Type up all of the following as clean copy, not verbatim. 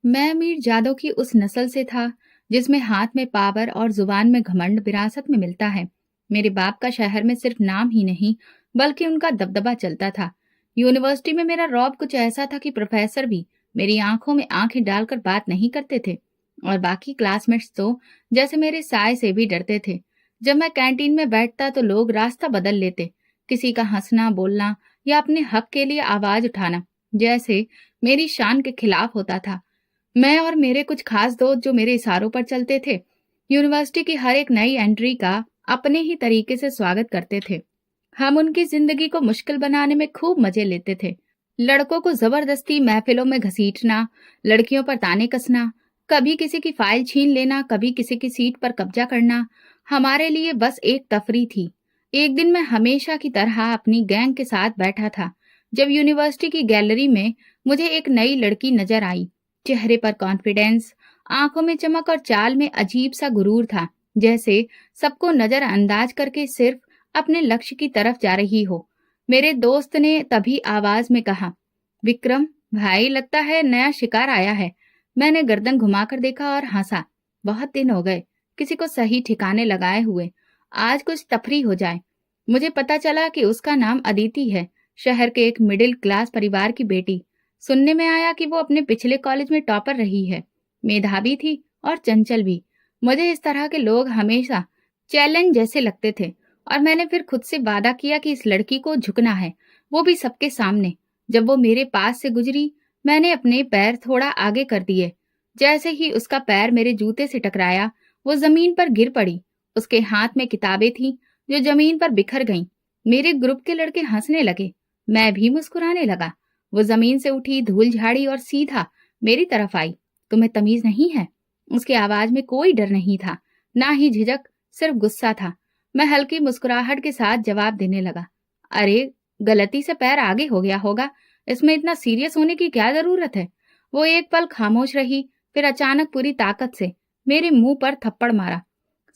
मैं मीर जादव की उस नस्ल से था जिसमें हाथ में पावर और जुबान में घमंड विरासत में मिलता है। मेरे बाप का शहर में सिर्फ नाम ही नहीं बल्कि उनका दबदबा चलता था। यूनिवर्सिटी में मेरा रौब कुछ ऐसा था कि प्रोफेसर भी मेरी आंखों में आंखें डालकर बात नहीं करते थे और बाकी क्लासमेट्स तो जैसे मेरे साय से भी डरते थे। जब मैं कैंटीन में बैठता तो लोग रास्ता बदल लेते, किसी का हंसना बोलना या अपने हक के लिए आवाज उठाना जैसे मेरी शान के खिलाफ होता था। मैं और मेरे कुछ खास दोस्त जो मेरे इशारों पर चलते थे, यूनिवर्सिटी की हर एक नई एंट्री का अपने ही तरीके से स्वागत करते थे। हम उनकी जिंदगी को मुश्किल बनाने में खूब मजे लेते थे। लड़कों को जबरदस्ती महफिलों में घसीटना, लड़कियों पर ताने कसना, कभी किसी की फाइल छीन लेना, कभी किसी की सीट पर कब्जा करना हमारे लिए बस एक तफरी थी। एक दिन मैं हमेशा की तरह अपनी गैंग के साथ बैठा था जब यूनिवर्सिटी की गैलरी में मुझे एक नई लड़की नजर आई। चेहरे पर कॉन्फिडेंस, आंखों में चमक और चाल में अजीब सा गुरूर था, जैसे सबको नजरअंदाज करके सिर्फ अपने लक्ष्य की तरफ जा रही हो। मेरे दोस्त ने तभी आवाज में कहा, विक्रम भाई, लगता है नया शिकार आया है। मैंने गर्दन घुमाकर देखा और हंसा। बहुत दिन हो गए किसी को सही ठिकाने लगाए हुए, आज कुछ तफरी हो जाए। मुझे पता चला कि उसका नाम अदिति है, शहर के एक मिडिल क्लास परिवार की बेटी। सुनने में आया कि वो अपने पिछले कॉलेज में टॉपर रही है, मेधावी थी और चंचल भी। मुझे इस तरह के लोग हमेशा चैलेंज जैसे लगते थे और मैंने फिर खुद से वादा किया कि इस लड़की को झुकना है, वो भी सबके सामने। जब वो मेरे पास से गुजरी, मैंने अपने पैर थोड़ा आगे कर दिए। जैसे ही उसका पैर मेरे जूते से टकराया, वो जमीन पर गिर पड़ी। उसके हाथ में किताबें थीं जो जमीन पर बिखर गईं। मेरे ग्रुप के लड़के हंसने लगे, मैं भी मुस्कुराने लगा। वो जमीन से उठी, धूल झाड़ी और सीधा मेरी तरफ आई। तुम्हें तमीज नहीं है? उसकी आवाज में कोई डर नहीं था, ना ही झिझक, सिर्फ गुस्सा था। मैं हल्की मुस्कुराहट के साथ जवाब देने लगा, अरे गलती से पैर आगे हो गया होगा, इसमें इतना सीरियस होने की क्या जरूरत है। वो एक पल खामोश रही, फिर अचानक पूरी ताकत से मेरे मुंह पर थप्पड़ मारा।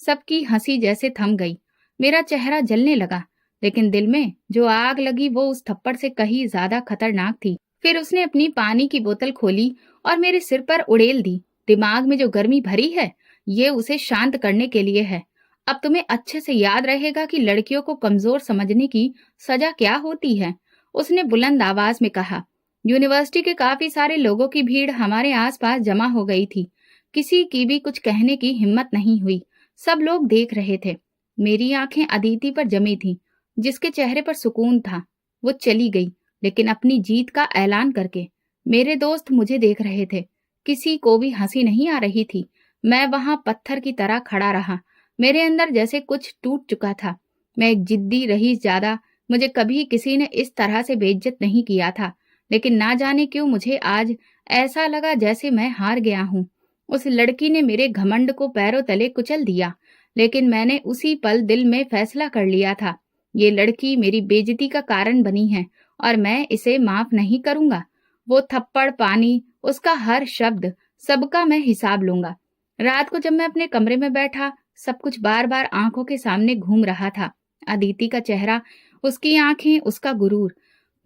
सबकी हंसी जैसे थम गई। मेरा चेहरा जलने लगा, लेकिन दिल में जो आग लगी वो उस थप्पड़ से कहीं ज्यादा खतरनाक थी। फिर उसने अपनी पानी की बोतल खोली और मेरे सिर पर उड़ेल दी। दिमाग में जो गर्मी भरी है, ये उसे शांत करने के लिए है। अब तुम्हें अच्छे से याद रहेगा कि लड़कियों को कमजोर समझने की सजा क्या होती है, उसने बुलंद आवाज में कहा। यूनिवर्सिटी के काफी सारे लोगों की भीड़ हमारे आसपास जमा हो गई थी। किसी की भी कुछ कहने की हिम्मत नहीं हुई। सब लोग देख रहे थे। मेरी आंखें अदिति पर जमी थीं, जिसके चेहरे पर सुकून था। वो चली गई, लेकिन अपनी जीत का ऐलान करके। मेरे दोस्त मुझे देख रहे थे, किसी को भी हंसी नहीं आ रही थी। मैं वहां पत्थर की तरह खड़ा रहा। मेरे अंदर जैसे कुछ टूट चुका था। मैं एक जिद्दी रही ज्यादा। मुझे कभी किसी ने इस तरह से बेइज्जत नहीं किया था, लेकिन ना जाने क्यों मुझे आज ऐसा लगा जैसे मैं हार गया हूं। उस लड़की ने मेरे घमंड को पैरों तले कुचल दिया, लेकिन मैंने उसी पल दिल में फैसला कर लिया था, ये लड़की मेरी बेइज्जती का कारण बनी है और मैं इसे माफ नहीं करूंगा। वो थप्पड़, पानी, उसका हर शब्द, सबका मैं हिसाब लूंगा। रात को जब मैं अपने कमरे में बैठा, सब कुछ बार बार आंखों के सामने घूम रहा था। अदिति का चेहरा, उसकी आंखें, उसका गुरूर।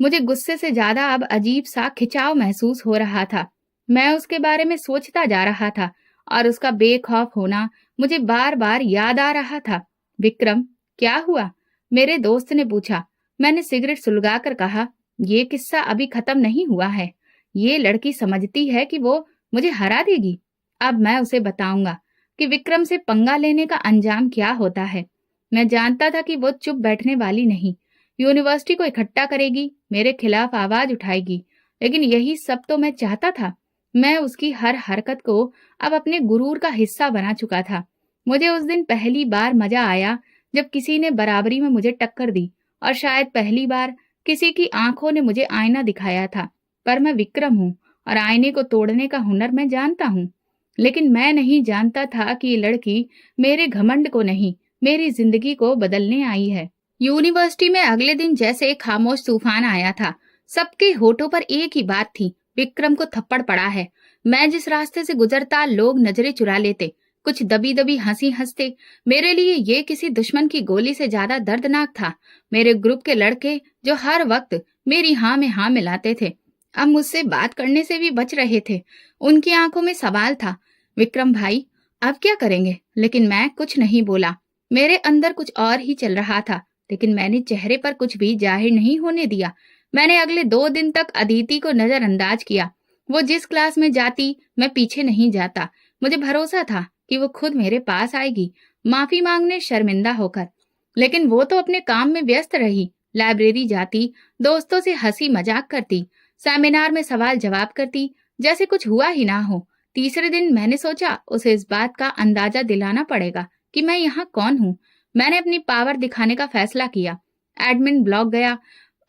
मुझे गुस्से से ज्यादा अब अजीब सा खिंचाव महसूस हो रहा था। मैं उसके बारे में सोचता जा रहा था और उसका बेखौफ होना मुझे बार बार याद आ रहा था। विक्रम, क्या हुआ? मेरे दोस्त ने पूछा। मैंने सिगरेट सुलगाकर कहा, ये किस्सा अभी खत्म नहीं हुआ है। ये लड़की समझती है कि वो मुझे हरा देगी। अब मैं उसे बताऊंगा कि विक्रम से पंगा लेने का अंजाम क्या होता है। मैं जानता था कि वो चुप बैठने वाली नहीं, यूनिवर्सिटी को इकट्ठा करेगी, मेरे खिलाफ आवाज उठाएगी। लेकिन यही सब तो मैं चाहता था। मैं उसकी हर हरकत को अब अपने गुरूर का हिस्सा बना चुका था। मुझे उस दिन पहली बार मजा आया जब किसी ने बराबरी में मुझे टक्कर दी, और शायद पहली बार किसी की आंखों ने मुझे आईना दिखाया था। पर मैं विक्रम हूँ और आईने को तोड़ने का हुनर मैं जानता हूँ। लेकिन मैं नहीं जानता था कि ये लड़की मेरे घमंड को नहीं, मेरी जिंदगी को बदलने आई है। यूनिवर्सिटी में अगले दिन जैसे एक खामोश तूफान आया था। सबके होठों पर एक ही बात थी, विक्रम को थप्पड़ पड़ा है। मैं जिस रास्ते से गुजरता, लोग नजरें चुरा लेते, कुछ दबी दबी हंसी हंसते। मेरे लिए ये किसी दुश्मन की गोली से ज्यादा दर्दनाक था। मेरे ग्रुप के लड़के जो हर वक्त मेरी हाँ में हाँ मिलाते थे, अब मुझसे बात करने से भी बच रहे थे। उनकी आंखों में सवाल था। विक्रम भाई, अब क्या करेंगे? लेकिन मैं कुछ नहीं बोला। मेरे अंदर कुछ और ही चल रहा था, लेकिन मैंने चेहरे पर कुछ भी जाहिर नहीं होने दिया। मैंने अगले 2 दिन तक अदिति को नजरअंदाज किया। वो जिस क्लास में जाती, मैं पीछे नहीं जाता। मुझे भरोसा था कि वो खुद मेरे पास आएगी, माफी मांगने शर्मिंदा होकर। लेकिन वो तो अपने काम में व्यस्त रही। लाइब्रेरी जाती, दोस्तों से हंसी मजाक करती, सेमिनार में सवाल जवाब करती, जैसे कुछ हुआ ही ना हो। तीसरे दिन मैंने सोचा उसे इस बात का अंदाजा दिलाना पड़ेगा कि मैं यहाँ कौन हूँ। मैंने अपनी पावर दिखाने का फैसला किया। एडमिन ब्लॉक गया,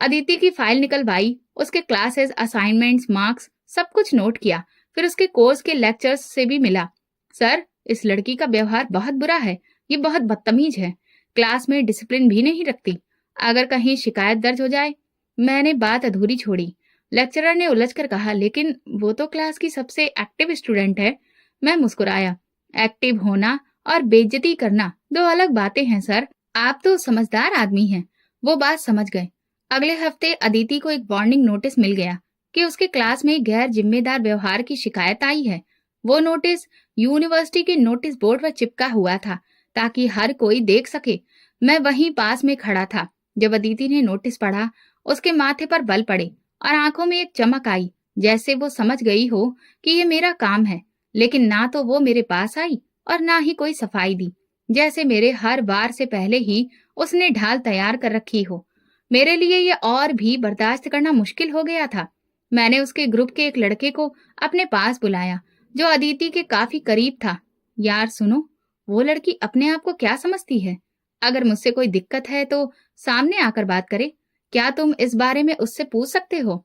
अदिति की फाइल निकलवाई, उसके क्लासेस, असाइनमेंट्स, मार्क्स सब कुछ नोट किया। फिर उसके कोर्स के लेक्चर्स से भी मिला। सर, इस लड़की का व्यवहार बहुत बुरा है। ये बहुत बदतमीज है। क्लास में डिसिप्लिन भी नहीं रखती। अगर कहीं शिकायत दर्ज हो जाए। मैंने बात अधूरी छोड़ी। लेक्चरर ने उलझकर कहा, लेकिन वो तो क्लास की सबसे एक्टिव स्टूडेंट है। मैं मुस्कुराया। एक्टिव होना और बेइज्जती करना दो अलग बातें हैं सर। आप तो समझदार आदमी हैं। वो बात समझ गए। अगले हफ्ते अदिति को एक वार्निंग नोटिस मिल गया कि उसके क्लास में गैर जिम्मेदार व्यवहार की शिकायत आई है। वो नोटिस यूनिवर्सिटी के नोटिस बोर्ड पर चिपका हुआ था, ताकि हर कोई देख सके। मैं वहीं पास में खड़ा था। जब अदिति ने नोटिस पढ़ा, उसके माथे पर बल पड़े और आंखों में एक चमक आई, जैसे वो समझ गई हो कि ये मेरा काम है। लेकिन ना तो वो मेरे पास आई और ना ही कोई सफाई दी। जैसे मेरे हर बार से पहले ही उसने ढाल तैयार कर रखी हो। मेरे लिए ये और भी बर्दाश्त करना मुश्किल हो गया था। मैंने उसके ग्रुप के एक लड़के को अपने पास बुलाया, जो अदिति के काफी करीब था। यार सुनो, वो लड़की अपने आप को क्या समझती है? अगर मुझसे कोई दिक्कत है तो सामने आकर बात करे। क्या तुम इस बारे में उससे पूछ सकते हो?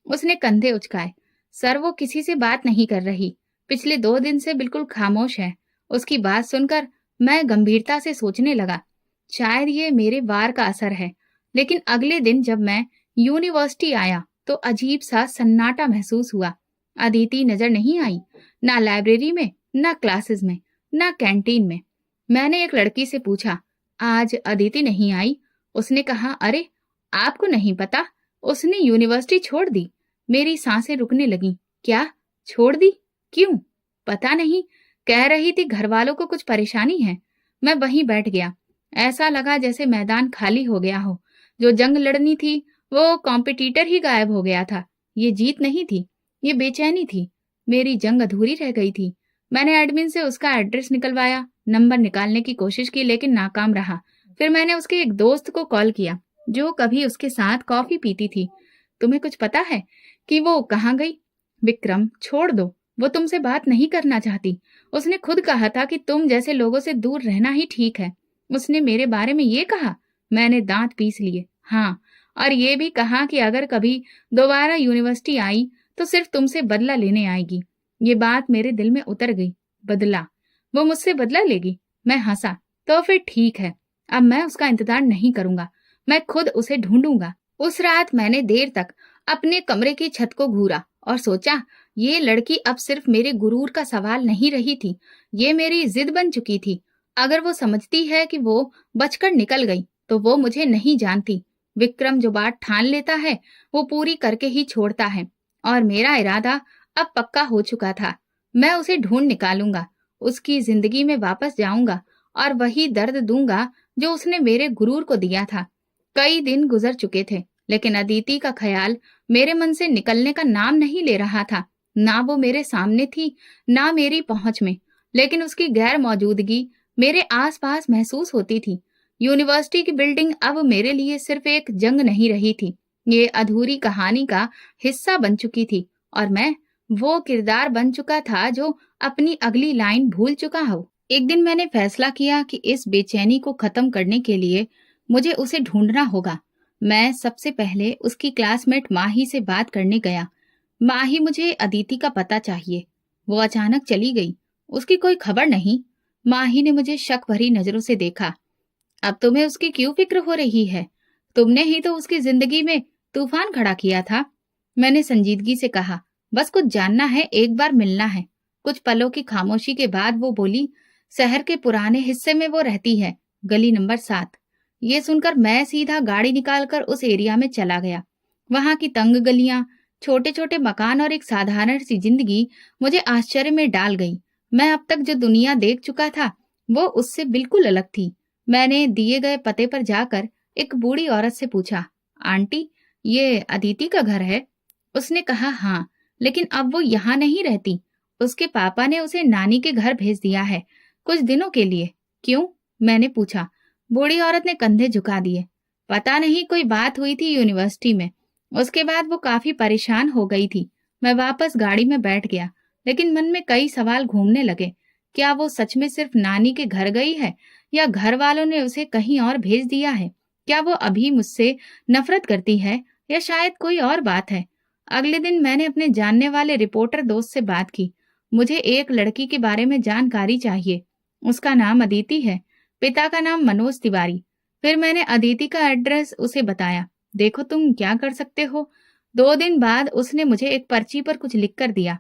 उसने कंधे उचकाए। सर, वो किसी से बात नहीं कर रही। पिछले 2 दिन से बिल्कुल खामोश है। उसकी बात सुनकर मैं गंभीरता से सोचने लगा, शायद ये मेरे वार का असर है। लेकिन अगले दिन जब मैं यूनिवर्सिटी आया तो अजीब सा सन्नाटा महसूस हुआ। अदिति नजर नहीं आई, ना लाइब्रेरी में, ना क्लासेस में, ना कैंटीन में। मैंने एक लड़की से पूछा, आज अदिति नहीं आई? उसने कहा, अरे आपको नहीं पता, उसने यूनिवर्सिटी छोड़ दी। मेरी सांसें रुकने लगीं। क्या? छोड़ दी? क्यों? पता नहीं। कह रही थी घर वालों को कुछ परेशानी है। मैं वहीं बैठ गया। ऐसा लगा जैसे मैदान खाली हो गया हो। जो जंग लड़नी थी, वो कॉम्पिटिटर ही गायब हो गया था। ये जीत नहीं थी, ये बेचैनी थी। मेरी जंग अधूरी रह गई थी। मैंने एडमिन से उसका एड्रेस निकलवाया, नंबर निकालने की कोशिश की, लेकिन नाकाम रहा। फिर मैंने उसके एक दोस्त को कॉल किया, जो कभी उसके साथ कॉफी पीती थी। तुम्हें कुछ पता है कि वो कहाँ गई? विक्रम, छोड़ दो। वो तुमसे बात नहीं करना चाहती। उसने खुद कहा था कि तुम जैसे लोगों से दूर रहना ही ठीक है। उसने मेरे बारे में ये कहा? मैंने दांत पीस लिए। हाँ, और ये भी कहा कि अगर कभी दोबारा यूनिवर्सिटी आई तो सिर्फ तुमसे बदला लेने आएगी। ये बात मेरे दिल में उतर गई। बदला? वो मुझसे बदला लेगी? मैं हंसा। तो फिर ठीक है, अब मैं उसका इंतजार नहीं करूंगा। मैं खुद उसे ढूंढूंगा। उस रात मैंने देर तक अपने कमरे की छत को घूरा और सोचा, ये लड़की अब सिर्फ मेरे गुरूर का सवाल नहीं रही थी, ये मेरी जिद बन चुकी थी। अगर वो समझती है कि वो बचकर निकल गई, तो वो मुझे नहीं जानती। विक्रम जो बात ठान लेता है, वो पूरी करके ही छोड़ता है। और मेरा इरादा अब पक्का हो चुका था। मैं उसे ढूंढ निकालूंगा, उसकी जिंदगी में वापस जाऊंगा और वही दर्द दूंगा जो उसने मेरे गुरूर को दिया था। कई दिन गुजर चुके थे, लेकिन अदिति का ख्याल मेरे मन से निकलने का नाम नहीं ले रहा था। ना वो मेरे सामने थी, ना मेरी पहुंच में, लेकिन उसकी गैर मौजूदगी मेरे आसपास महसूस होती थी। यूनिवर्सिटी की बिल्डिंग अब मेरे लिए सिर्फ एक जंग नहीं रही थी, ये अधूरी कहानी का हिस्सा बन चुकी थी। और मैं वो किरदार बन चुका था जो अपनी अगली लाइन भूल चुका हो। एक दिन मैंने फैसला किया कि इस बेचैनी को खत्म करने के लिए मुझे उसे ढूंढना होगा। मैं सबसे पहले उसकी क्लासमेट माही से बात करने गया। माही, मुझे अदिति का पता चाहिए। वो अचानक चली गई, उसकी कोई खबर नहीं। माही ने मुझे शक भरी नजरों से देखा। अब तुम्हें उसकी क्यों फिक्र हो रही है? तुमने ही तो उसकी जिंदगी में तूफान खड़ा किया था। मैंने संजीदगी से कहा, बस कुछ जानना है, एक बार मिलना है। कुछ पलों की खामोशी के बाद वो बोली, शहर के पुराने हिस्से में वो रहती है, गली नंबर 7। ये सुनकर मैं सीधा गाड़ी निकालकर उस एरिया में चला गया। वहां की तंग गलियां, छोटे छोटे मकान और एक साधारण सी जिंदगी मुझे आश्चर्य में डाल गई। मैं अब तक जो दुनिया देख चुका था वो उससे बिल्कुल अलग थी। मैंने दिए गए पते पर जाकर एक बूढ़ी औरत से पूछा, आंटी, ये अदिति का घर है? उसने कहा, हाँ, लेकिन अब वो यहाँ नहीं रहती। उसके पापा ने उसे नानी के घर भेज दिया है, कुछ दिनों के लिए। क्यों? मैंने पूछा। बूढ़ी औरत ने कंधे झुका दिए। पता नहीं, कोई बात हुई थी यूनिवर्सिटी में। उसके बाद वो काफी परेशान हो गई थी। मैं वापस गाड़ी में बैठ गया, लेकिन मन में कई सवाल घूमने लगे। क्या वो सच में सिर्फ नानी के घर गई है, या घर वालों ने उसे कहीं और भेज दिया है? क्या वो अभी मुझसे नफरत करती है, या शायद कोई और बात है? अगले दिन मैंने अपने जानने वाले रिपोर्टर दोस्त से बात की। मुझे एक लड़की के बारे में जानकारी चाहिए। उसका नाम अदिति है, पिता का नाम मनोज तिवारी। फिर मैंने अदिति का एड्रेस उसे बताया। देखो तुम क्या कर सकते हो। 2 दिन बाद उसने मुझे एक पर्ची पर कुछ लिख कर दिया।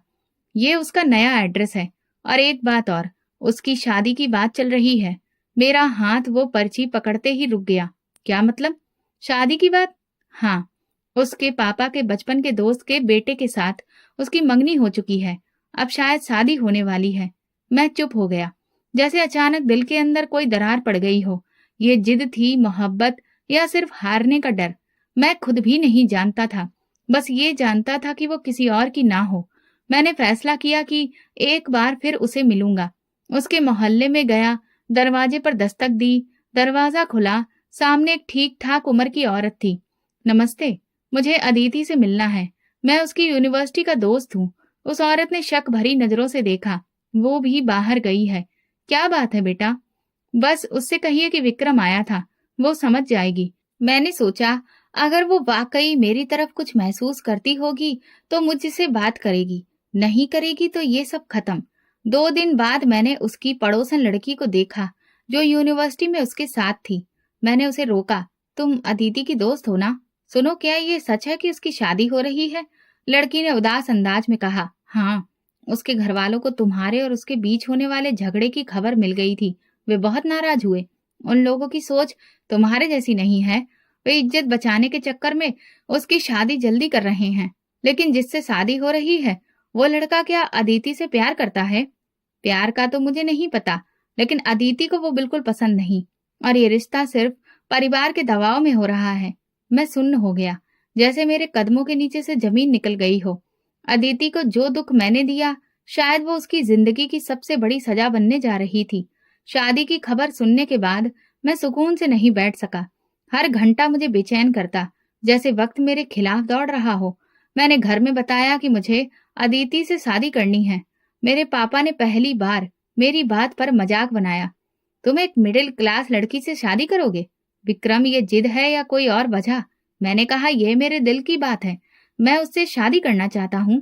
ये उसका नया एड्रेस है। और एक बात और, उसकी शादी की बात चल रही है। मेरा हाथ वो पर्ची पकड़ते ही रुक गया। क्या मतलब? शादी की बात? हाँ, उसके पापा के बचपन के दोस्त के बेटे के साथ उसकी मंगनी हो चुकी है। अब शायद शादी होने वाली है। मैं चुप हो गया, जैसे अचानक दिल के अंदर कोई दरार पड़ गई हो। ये जिद थी, मोहब्बत, या सिर्फ हारने का डर? मैं खुद भी नहीं जानता था। बस ये जानता था कि वो किसी और की ना हो। मैंने फैसला किया कि एक बार फिर उसे मिलूंगा। उसके मोहल्ले में गया, दरवाजे पर दस्तक दी। दरवाजा खुला। सामने एक ठीक ठाक उम्र की औरत थी। नमस्ते, मुझे अदिति से मिलना है। मैं उसकी यूनिवर्सिटी का दोस्त हूँ। उस औरत ने शक भरी नजरों से देखा। वो भी बाहर गई है। क्या बात है बेटा? बस उससे कहिए कि विक्रम आया था, वो समझ जाएगी। मैंने सोचा, अगर वो वाकई मेरी तरफ कुछ महसूस करती होगी तो मुझसे बात करेगी, नहीं करेगी तो ये सब खत्म। 2 दिन बाद मैंने उसकी पड़ोसन लड़की को देखा, जो यूनिवर्सिटी में उसके साथ थी। मैंने उसे रोका। तुम अदिति की दोस्त हो ना? सुनो, क्या ये सच है कि उसकी शादी हो रही है? लड़की ने उदास अंदाज में कहा, हाँ। उसके घर वालों को तुम्हारे और उसके बीच होने वाले झगड़े की खबर मिल गई थी। वे बहुत नाराज हुए। उन लोगों की सोच तुम्हारे जैसी नहीं है। वे इज्जत बचाने के चक्कर में उसकी शादी जल्दी कर रहे हैं। लेकिन जिससे शादी हो रही है, वो लड़का क्या अदिति से प्यार करता है? प्यार का तो मुझे नहीं पता, लेकिन अदिति को वो बिल्कुल पसंद नहीं। और ये रिश्ता सिर्फ परिवार के दबाव में हो रहा है। मैं सुन्न हो गया, जैसे मेरे कदमों के नीचे से जमीन निकल गई हो। अदिति को जो दुख मैंने दिया, शायद वो उसकी जिंदगी की सबसे बड़ी सजा बनने जा रही थी। शादी की खबर सुनने के बाद मैं सुकून से नहीं बैठ सका। हर घंटा मुझे बेचैन करता, जैसे वक्त मेरे खिलाफ दौड़ रहा हो। मैंने घर में बताया कि मुझे अदिति से शादी करनी है। मेरे पापा ने पहली बार मेरी बात पर मजाक बनाया। तुम एक मिडिल क्लास लड़की से शादी करोगे? विक्रम, ये जिद है या कोई और वजह? मैंने कहा, यह मेरे दिल की बात है। मैं उससे शादी करना चाहता हूँ।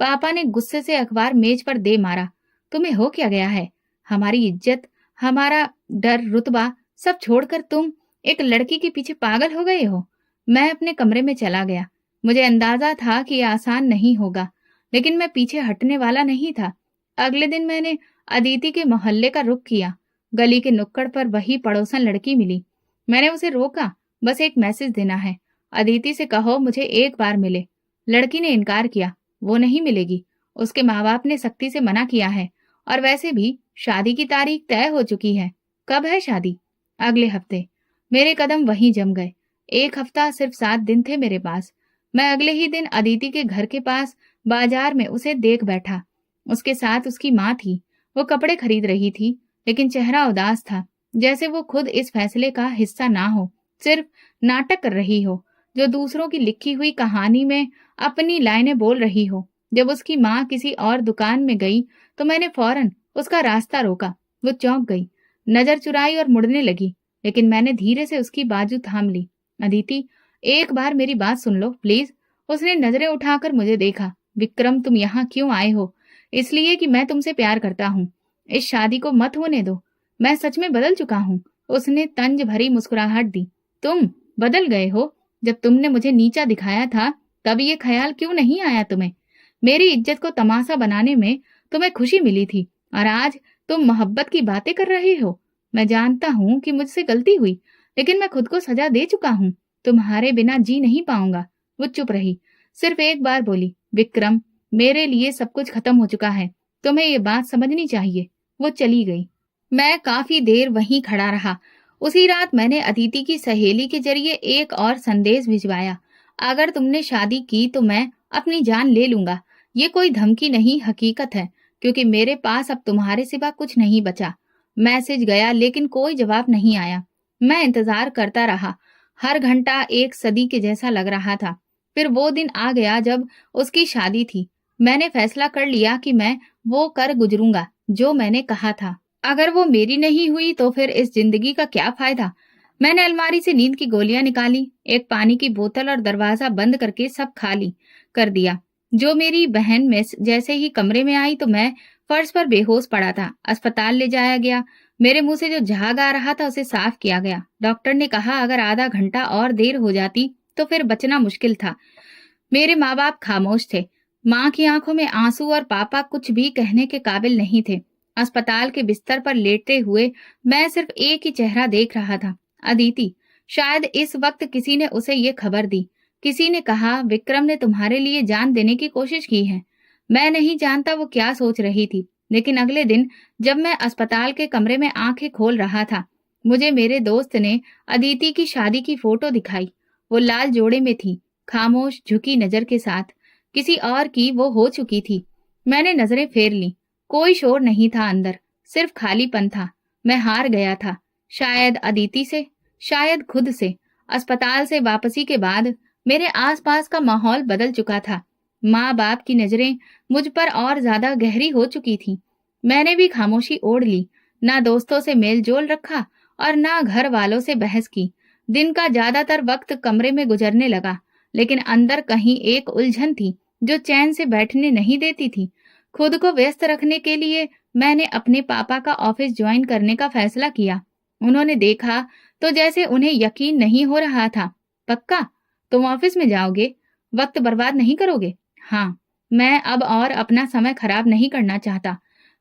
पापा ने गुस्से से अखबार मेज पर दे मारा। तुम्हें हो क्या गया है? हमारी इज्जत, हमारा डर, रुतबा सब छोड़कर तुम एक लड़की के पीछे पागल हो गए हो? मैं अपने कमरे में चला गया। मुझे अंदाजा था कि यह आसान नहीं होगा, लेकिन मैं पीछे हटने वाला नहीं था। अगले दिन मैंने अदिति के मोहल्ले का रुख किया। गली के नुक्कड़ पर वही पड़ोसन लड़की मिली। मैंने उसे रोका। बस एक मैसेज देना है। अदिति से कहो मुझे एक बार मिले। लड़की ने इनकार किया। वो नहीं मिलेगी। उसके माँ बाप ने सख्ती से मना किया है। और वैसे भी शादी की तारीख तय हो चुकी है। कब है शादी? अगले हफ्ते। मेरे कदम वहीं जम गए। एक हफ्ता सिर्फ 7 दिन थे मेरे पास। मैं अगले ही दिन अदिति के घर के पास बाजार में उसे देख बैठा। उसके साथ उसकी माँ थी। वो कपड़े खरीद रही थी, लेकिन चेहरा उदास था, जैसे वो खुद इस फैसले का हिस्सा ना हो, सिर्फ नाटक कर रही हो, जो दूसरों की लिखी हुई कहानी में अपनी लाइनें बोल रही हो। जब उसकी माँ किसी और दुकान में गई तो मैंने फौरन उसका रास्ता रोका। वो चौंक गई, नजर चुराई और मुड़ने लगी, लेकिन मैंने धीरे से उसकी बाजू थाम ली। अदिति, एक बार मेरी बात सुन लो प्लीज। उसने नजरें उठाकर मुझे देखा। विक्रम, तुम यहाँ क्यों आए हो? इसलिए कि मैं तुमसे प्यार करता हूँ। इस शादी को मत होने दो। मैं सच में बदल चुका हूँ। उसने तंज भरी मुस्कुराहट दी। तुम बदल गए हो? जब तुमने मुझे नीचा दिखाया था, तब ये ख्याल क्यों नहीं आया तुम्हें? मेरी इज्जत को तमाशा बनाने में तुम्हें खुशी मिली थी, और आज तुम मोहब्बत की बातें कर रहे हो। मैं जानता हूँ कि मुझसे गलती हुई, लेकिन मैं खुद को सजा दे चुका हूँ। तुम्हारे बिना जी नहीं पाऊंगा। वो चुप रही। सिर्फ एक बार बोली, विक्रम, मेरे लिए सब कुछ खत्म हो चुका है, तुम्हें ये बात समझनी चाहिए। वो चली गई। मैं काफी देर वहीं खड़ा रहा। उसी रात मैंने अदिति की सहेली के जरिए एक और संदेश भिजवाया, अगर तुमने शादी की तो मैं अपनी जान ले लूंगा। ये कोई धमकी नहीं, हकीकत है, क्योंकि मेरे पास अब तुम्हारे सिवा कुछ नहीं बचा। मैसेज गया लेकिन कोई जवाब नहीं आया। मैं इंतजार करता रहा। हर घंटा एक सदी के जैसा लग रहा था। फिर वो दिन आ गया जब उसकी शादी थी। मैंने फैसला कर लिया कि मैं वो कर गुजरूंगा जो मैंने कहा था। अगर वो मेरी नहीं हुई तो फिर इस जिंदगी का क्या फायदा। मैंने अलमारी से नींद की गोलियां निकाली, एक पानी की बोतल और दरवाजा बंद करके सब खाली कर दिया। जो मेरी बहन में जैसे ही कमरे में आई तो मैं फर्श पर बेहोश पड़ा था। अस्पताल ले जाया गया। मेरे मुंह से जो झाग आ रहा था उसे साफ किया गया। डॉक्टर ने कहा अगर आधा घंटा और देर हो जाती तो फिर बचना मुश्किल था। मेरे माँ बाप खामोश थे। माँ की आंखों में आंसू और पापा कुछ भी कहने के काबिल नहीं थे। अस्पताल के बिस्तर पर लेटते हुए मैं सिर्फ एक ही चेहरा देख रहा था, अदिति। शायद इस वक्त किसी ने उसे ये खबर दी। किसी ने कहा विक्रम ने तुम्हारे लिए जान देने की कोशिश की है। मैं नहीं जानता वो क्या सोच रही थी, लेकिन अगले दिन जब मैं अस्पताल के कमरे में आंखें खोल रहा था, मुझे मेरे दोस्त ने अदिति की शादी की फोटो दिखाई। वो लाल जोड़े में थी, खामोश झुकी नजर के साथ। किसी और की वो हो चुकी थी। मैंने नजरें फेर ली। कोई शोर नहीं था अंदर, सिर्फ खालीपन था। मैं हार गया था, शायद अदिति से, शायद खुद से। अस्पताल से वापसी के बाद मेरे आसपास का माहौल बदल चुका था। माँ बाप की नजरें मुझ पर और ज्यादा गहरी हो चुकी थी। मैंने भी खामोशी ओढ़ ली, ना दोस्तों से मेल जोल रखा और ना घर वालों से बहस की। दिन का ज्यादातर वक्त कमरे में गुजरने लगा, लेकिन अंदर कहीं एक उलझन थी जो चैन से बैठने नहीं देती थी। खुद को व्यस्त रखने के लिए मैंने अपने पापा का ऑफिस ज्वाइन करने का फैसला किया। उन्होंने देखा तो जैसे उन्हें यकीन नहीं हो रहा था। पक्का? तुम ऑफिस में जाओगे? वक्त बर्बाद नहीं करोगे? हाँ। मैं अब और अपना समय खराब नहीं करना चाहता।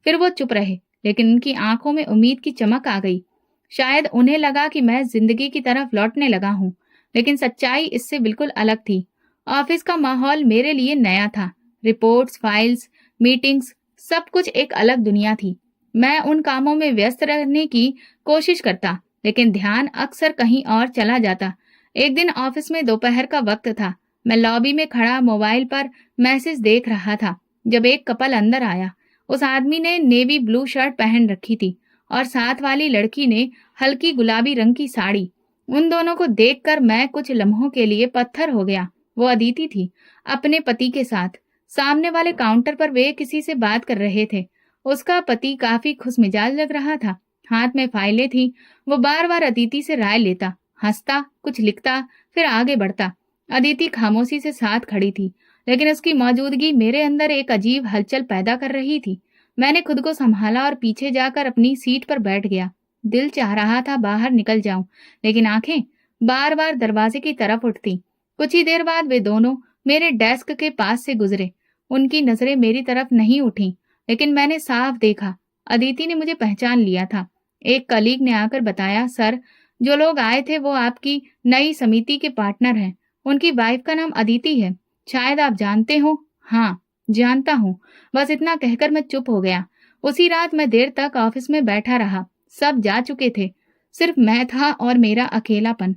फिर वो चुप रहे, लेकिन उनकी आंखों में उम्मीद की चमक आ गई। शायद उन्हें लगा कि मैं जिंदगी की तरफ लौटने लगा हूँ, लेकिन सच्चाई इससे बिल्कुल अलग थी। ऑफिस का माहौल मेरे लिए नया था। रिपोर्ट्स, फाइल्स, मीटिंग्स, सब कुछ एक अलग दुनिया थी। मैं उन कामों में व्यस्त रहने की कोशिश करता, लेकिन ध्यान अक्सर कहीं और चला जाता। एक दिन ऑफिस में दोपहर का वक्त था। मैं लॉबी में खड़ा मोबाइल पर मैसेज देख रहा था जब एक कपल अंदर आया। उस आदमी ने नेवी ब्लू शर्ट पहन रखी थी और साथ वाली लड़की ने हल्की गुलाबी रंग की साड़ी। उन दोनों को देखकर मैं कुछ लम्हों के लिए पत्थर हो गया। वो अदिति थी, अपने पति के साथ। सामने वाले काउंटर पर वे किसी से बात कर रहे थे। उसका पति काफी खुशमिजाज लग रहा था। हाथ में फाइलें थी। वो बार बार अदिति से राय लेता, हंसता, कुछ लिखता, फिर आगे बढ़ता। अदिति खामोशी से साथ खड़ी थी, लेकिन उसकी मौजूदगी मेरे अंदर एक अजीब हलचल पैदा कर रही थी। मैंने खुद को संभाला और पीछे जाकर अपनी सीट पर बैठ गया। दिल चाह रहा था बाहर निकल जाऊं, लेकिन आंखें बार बार दरवाजे की तरफ उठती। कुछ ही देर बाद वे दोनों मेरे डेस्क के पास से गुजरे। उनकी नजरें मेरी तरफ नहीं उठी, लेकिन मैंने साफ देखा, अदिति ने मुझे पहचान लिया था। एक कलीग ने आकर बताया, सर, जो लोग आए थे वो आपकी नई समिति के पार्टनर हैं। उनकी वाइफ का नाम अदिति है। शायद आप जानते हो। हाँ, जानता हूँ। बस इतना कहकर मैं चुप हो गया। उसी रात मैं देर तक ऑफिस में बैठा रहा। सब जा चुके थे, सिर्फ मैं था और मेरा अकेलापन।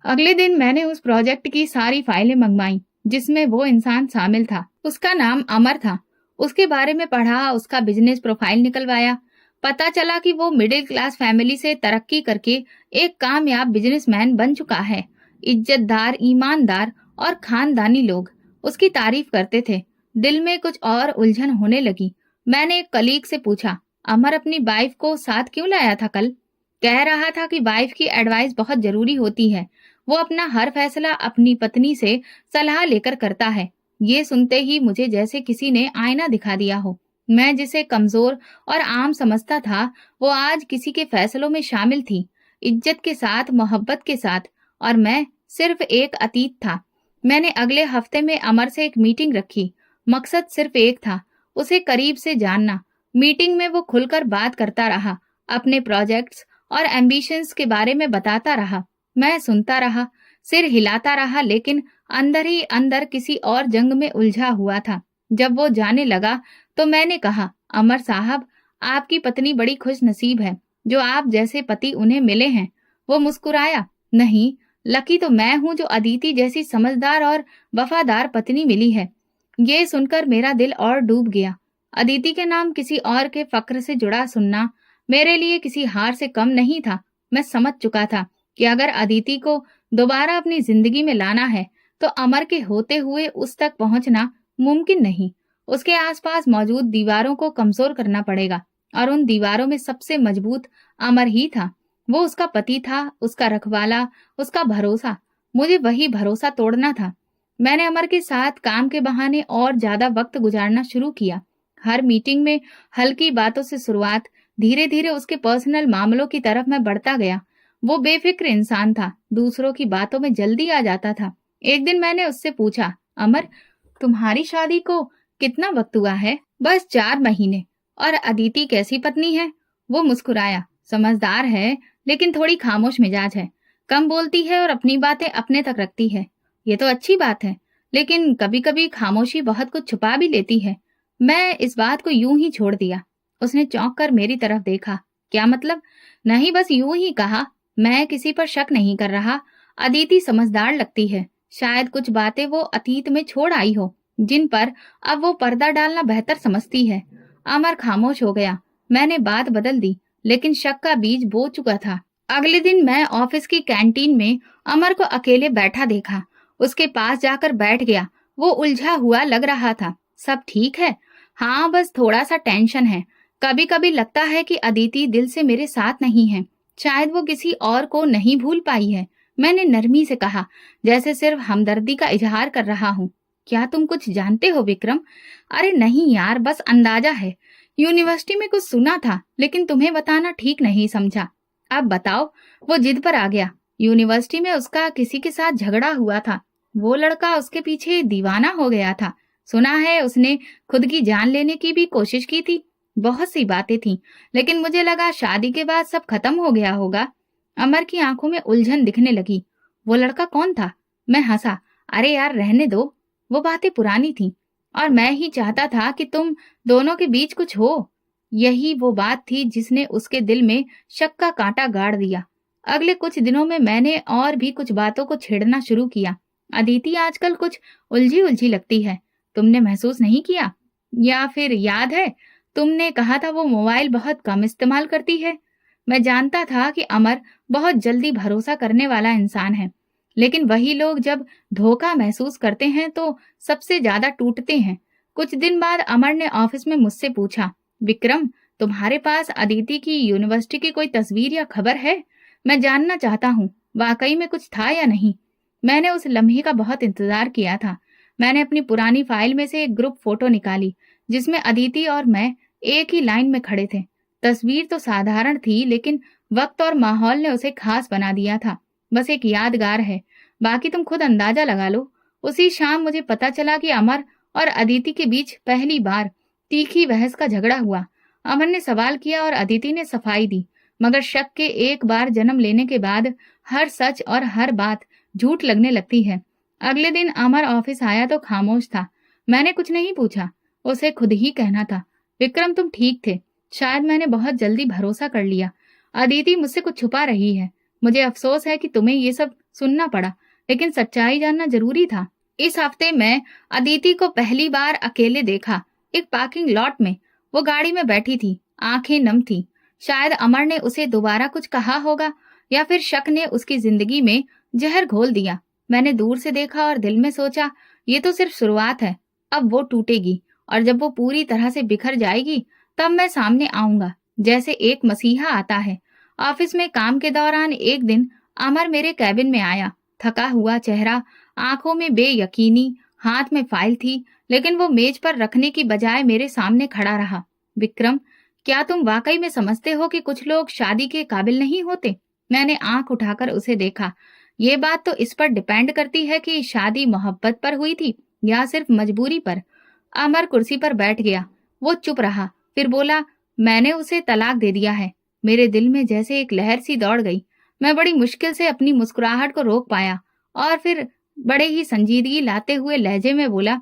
अगले दिन मैंने उस प्रोजेक्ट की सारी फाइलें मंगवाई जिसमें वो इंसान शामिल था। उसका नाम अमर था। उसके बारे में पढ़ा, उसका बिजनेस प्रोफाइल निकलवाया। पता चला कि वो मिडिल क्लास फैमिली से तरक्की करके एक कामयाब बिजनेसमैन बन चुका है। इज्जतदार, ईमानदार और खानदानी लोग उसकी तारीफ करते थे। दिल में कुछ और उलझन होने लगी। मैंने एक कलीग से पूछा, अमर अपनी वाइफ को साथ क्यों लाया था कल? कह रहा था कि वाइफ की एडवाइस बहुत जरूरी होती है। वो अपना हर फैसला अपनी पत्नी से सलाह लेकर करता है। ये सुनते ही मुझे जैसे किसी ने आईना दिखा दिया हो। मैं जिसे कमजोर और आम समझता था, वो आज किसी के फैसलों में शामिल थी, इज्जत के साथ, मोहब्बत के साथ, और मैं सिर्फ एक अतीत था। मैंने अगले हफ्ते में अमर से एक मीटिंग रखी। मकसद सिर्फ एक था, उसे करीब से जानना। मीटिंग में वो खुलकर बात करता रहा, अपने प्रोजेक्ट्स और एम्बिशंस के बारे में बताता रहा। मैं सुनता रहा। सिर हिलाता रहा, लेकिन अंदर ही अंदर किसी और जंग में उलझा हुआ था। जब वो जाने लगा तो मैंने कहा, अमर साहब, आपकी पत्नी बड़ी खुशनसीब है जो आप जैसे पति उन्हें मिले हैं। वो मुस्कुराया। नहीं, लकी तो मैं हूं जो अदिति जैसी समझदार और वफादार पत्नी मिली है। ये सुनकर मेरा दिल और डूब गया। अदिति के नाम किसी और के फक्र से जुड़ा सुनना मेरे लिए किसी हार से कम नहीं था। मैं समझ चुका था कि अगर अदिति को दोबारा अपनी जिंदगी में लाना है तो अमर के होते हुए उस तक पहुंचना मुमकिन नहीं। उसके आसपास मौजूद दीवारों को कमजोर करना पड़ेगा, और उन दीवारों में सबसे मजबूत अमर ही था। वो उसका पति था, उसका रखवाला, उसका भरोसा। मुझे वही भरोसा तोड़ना था। मैंने अमर के साथ काम के बहाने और ज्यादा वक्त गुजारना शुरू किया। हर मीटिंग में हल्की बातों से शुरुआत, धीरे धीरे उसके पर्सनल मामलों की तरफ मैं बढ़ता गया। वो बेफिक्र इंसान था, दूसरों की बातों में जल्दी आ जाता था। एक दिन मैंने उससे पूछा, अमर, तुम्हारी शादी को कितना वक्त हुआ है? बस 4 महीने। और अदिति कैसी पत्नी है? वो मुस्कुराया। समझदार है, लेकिन थोड़ी खामोश मिजाज है। कम बोलती है और अपनी बातें अपने तक रखती है। ये तो अच्छी बात है, लेकिन कभी कभी खामोशी बहुत कुछ छुपा भी लेती है। मैं इस बात को यूं ही छोड़ दिया। उसने चौंक कर मेरी तरफ देखा। क्या मतलब? नहीं, बस यूं ही कहा। मैं किसी पर शक नहीं कर रहा। अदिति समझदार लगती है। शायद कुछ बातें वो अतीत में छोड़ आई हो, जिन पर अब वो पर्दा डालना बेहतर समझती है। अमर खामोश हो गया। मैंने बात बदल दी, लेकिन शक का बीज बो चुका था। अगले दिन मैं ऑफिस की कैंटीन में अमर को अकेले बैठा देखा। उसके पास जाकर बैठ गया। वो उलझा हुआ लग रहा था। सब ठीक है? हाँ, बस थोड़ा सा टेंशन है। कभी कभी लगता है कि अदिति दिल से मेरे साथ नहीं है। शायद वो किसी और को नहीं भूल पाई है। मैंने नरमी से कहा, जैसे सिर्फ हमदर्दी का इजहार कर रहा हूँ। क्या तुम कुछ जानते हो विक्रम? अरे नहीं यार, बस अंदाजा है। यूनिवर्सिटी में कुछ सुना था, लेकिन तुम्हें बताना ठीक नहीं समझा। अब बताओ। वो जिद पर आ गया। यूनिवर्सिटी में उसका किसी के साथ झगड़ा हुआ था। वो लड़का उसके पीछे दीवाना हो गया था। सुना है उसने खुद की जान लेने की भी कोशिश की थी। बहुत सी बातें थी, लेकिन मुझे लगा शादी के बाद सब खत्म हो गया होगा। अमर की आंखों में उलझन दिखने लगी। वो लड़का कौन था? मैं हंसा। अरे यार, रहने दो। वो बातें पुरानी थी, और मैं ही चाहता था कि तुम दोनों के बीच कुछ हो। यही वो बात थी जिसने उसके दिल में शक का कांटा गाड़ दिया। अगले कुछ दिनों में मैंने और भी कुछ बातों को छेड़ना शुरू किया। अदिति आजकल कुछ उलझी उलझी लगती है। तुमने महसूस नहीं किया? या फिर याद है, तुमने कहा था वो मोबाइल बहुत कम इस्तेमाल करती है। मैं जानता था कि अमर बहुत जल्दी भरोसा करने वाला इंसान है, लेकिन वही लोग जब धोखा महसूस करते हैं तो सबसे ज्यादा टूटते हैं। कुछ दिन बाद अमर ने ऑफिस में मुझसे पूछा, विक्रम, तुम्हारे पास अदिति की यूनिवर्सिटी की कोई तस्वीर या खबर है? मैं जानना चाहता हूँ, वाकई में कुछ था या नहीं। मैंने उस लम्हे का बहुत इंतजार किया था। मैंने अपनी पुरानी फाइल में से एक ग्रुप फोटो निकाली, जिसमें अदिति और मैं एक ही लाइन में खड़े थे। तस्वीर तो साधारण थी, लेकिन वक्त और माहौल ने उसे खास बना दिया था। बस एक यादगार है, बाकी तुम खुद अंदाजा लगा लो। उसी शाम मुझे पता चला कि अमर और अदिति के बीच पहली बार तीखी बहस का झगड़ा हुआ। अमर ने सवाल किया और अदिति ने सफाई दी, मगर शक के एक बार जन्म लेने के बाद हर सच और हर बात झूठ लगने लगती है। अगले दिन अमर ऑफिस आया तो खामोश था। मैंने कुछ नहीं पूछा, उसे खुद ही कहना था, विक्रम, तुम ठीक थे। शायद मैंने बहुत जल्दी भरोसा कर लिया। अदिति मुझसे कुछ छुपा रही है। मुझे अफसोस है कि तुम्हें ये सब सुनना पड़ा, लेकिन सच्चाई जानना जरूरी था। इस हफ्ते मैं अदिति को पहली बार अकेले देखा, एक पार्किंग लॉट में। वो गाड़ी में बैठी थी, आंखें नम थी। शायद अमर ने उसे दोबारा कुछ कहा होगा, या फिर शक ने उसकी जिंदगी में जहर घोल दिया। मैंने दूर से देखा और दिल में सोचा, ये तो सिर्फ शुरुआत है। अब वो टूटेगी, और जब वो पूरी तरह से बिखर जाएगी तब मैं सामने आऊंगा, जैसे एक मसीहा आता है। ऑफिस में काम के दौरान एक दिन अमर मेरे कैबिन में आया। थका हुआ चेहरा, आंखों में बेयकीनी, हाथ में फाइल थी, लेकिन वो मेज पर रखने की बजाय मेरे सामने खड़ा रहा। विक्रम, क्या तुम वाकई में समझते हो कि कुछ लोग शादी के काबिल नहीं होते? मैंने आंख उठाकर उसे देखा। ये बात तो इस पर डिपेंड करती है कि शादी मोहब्बत पर हुई थी या सिर्फ मजबूरी पर। अमर कुर्सी पर बैठ गया। वो चुप रहा, फिर बोला, मैंने उसे तलाक दे दिया है। मेरे दिल में जैसे एक लहर सी दौड़ गई। मैं बड़ी मुश्किल से अपनी मुस्कुराहट को रोक पाया और फिर बड़े ही संजीदगी लाते हुए लहजे में बोला,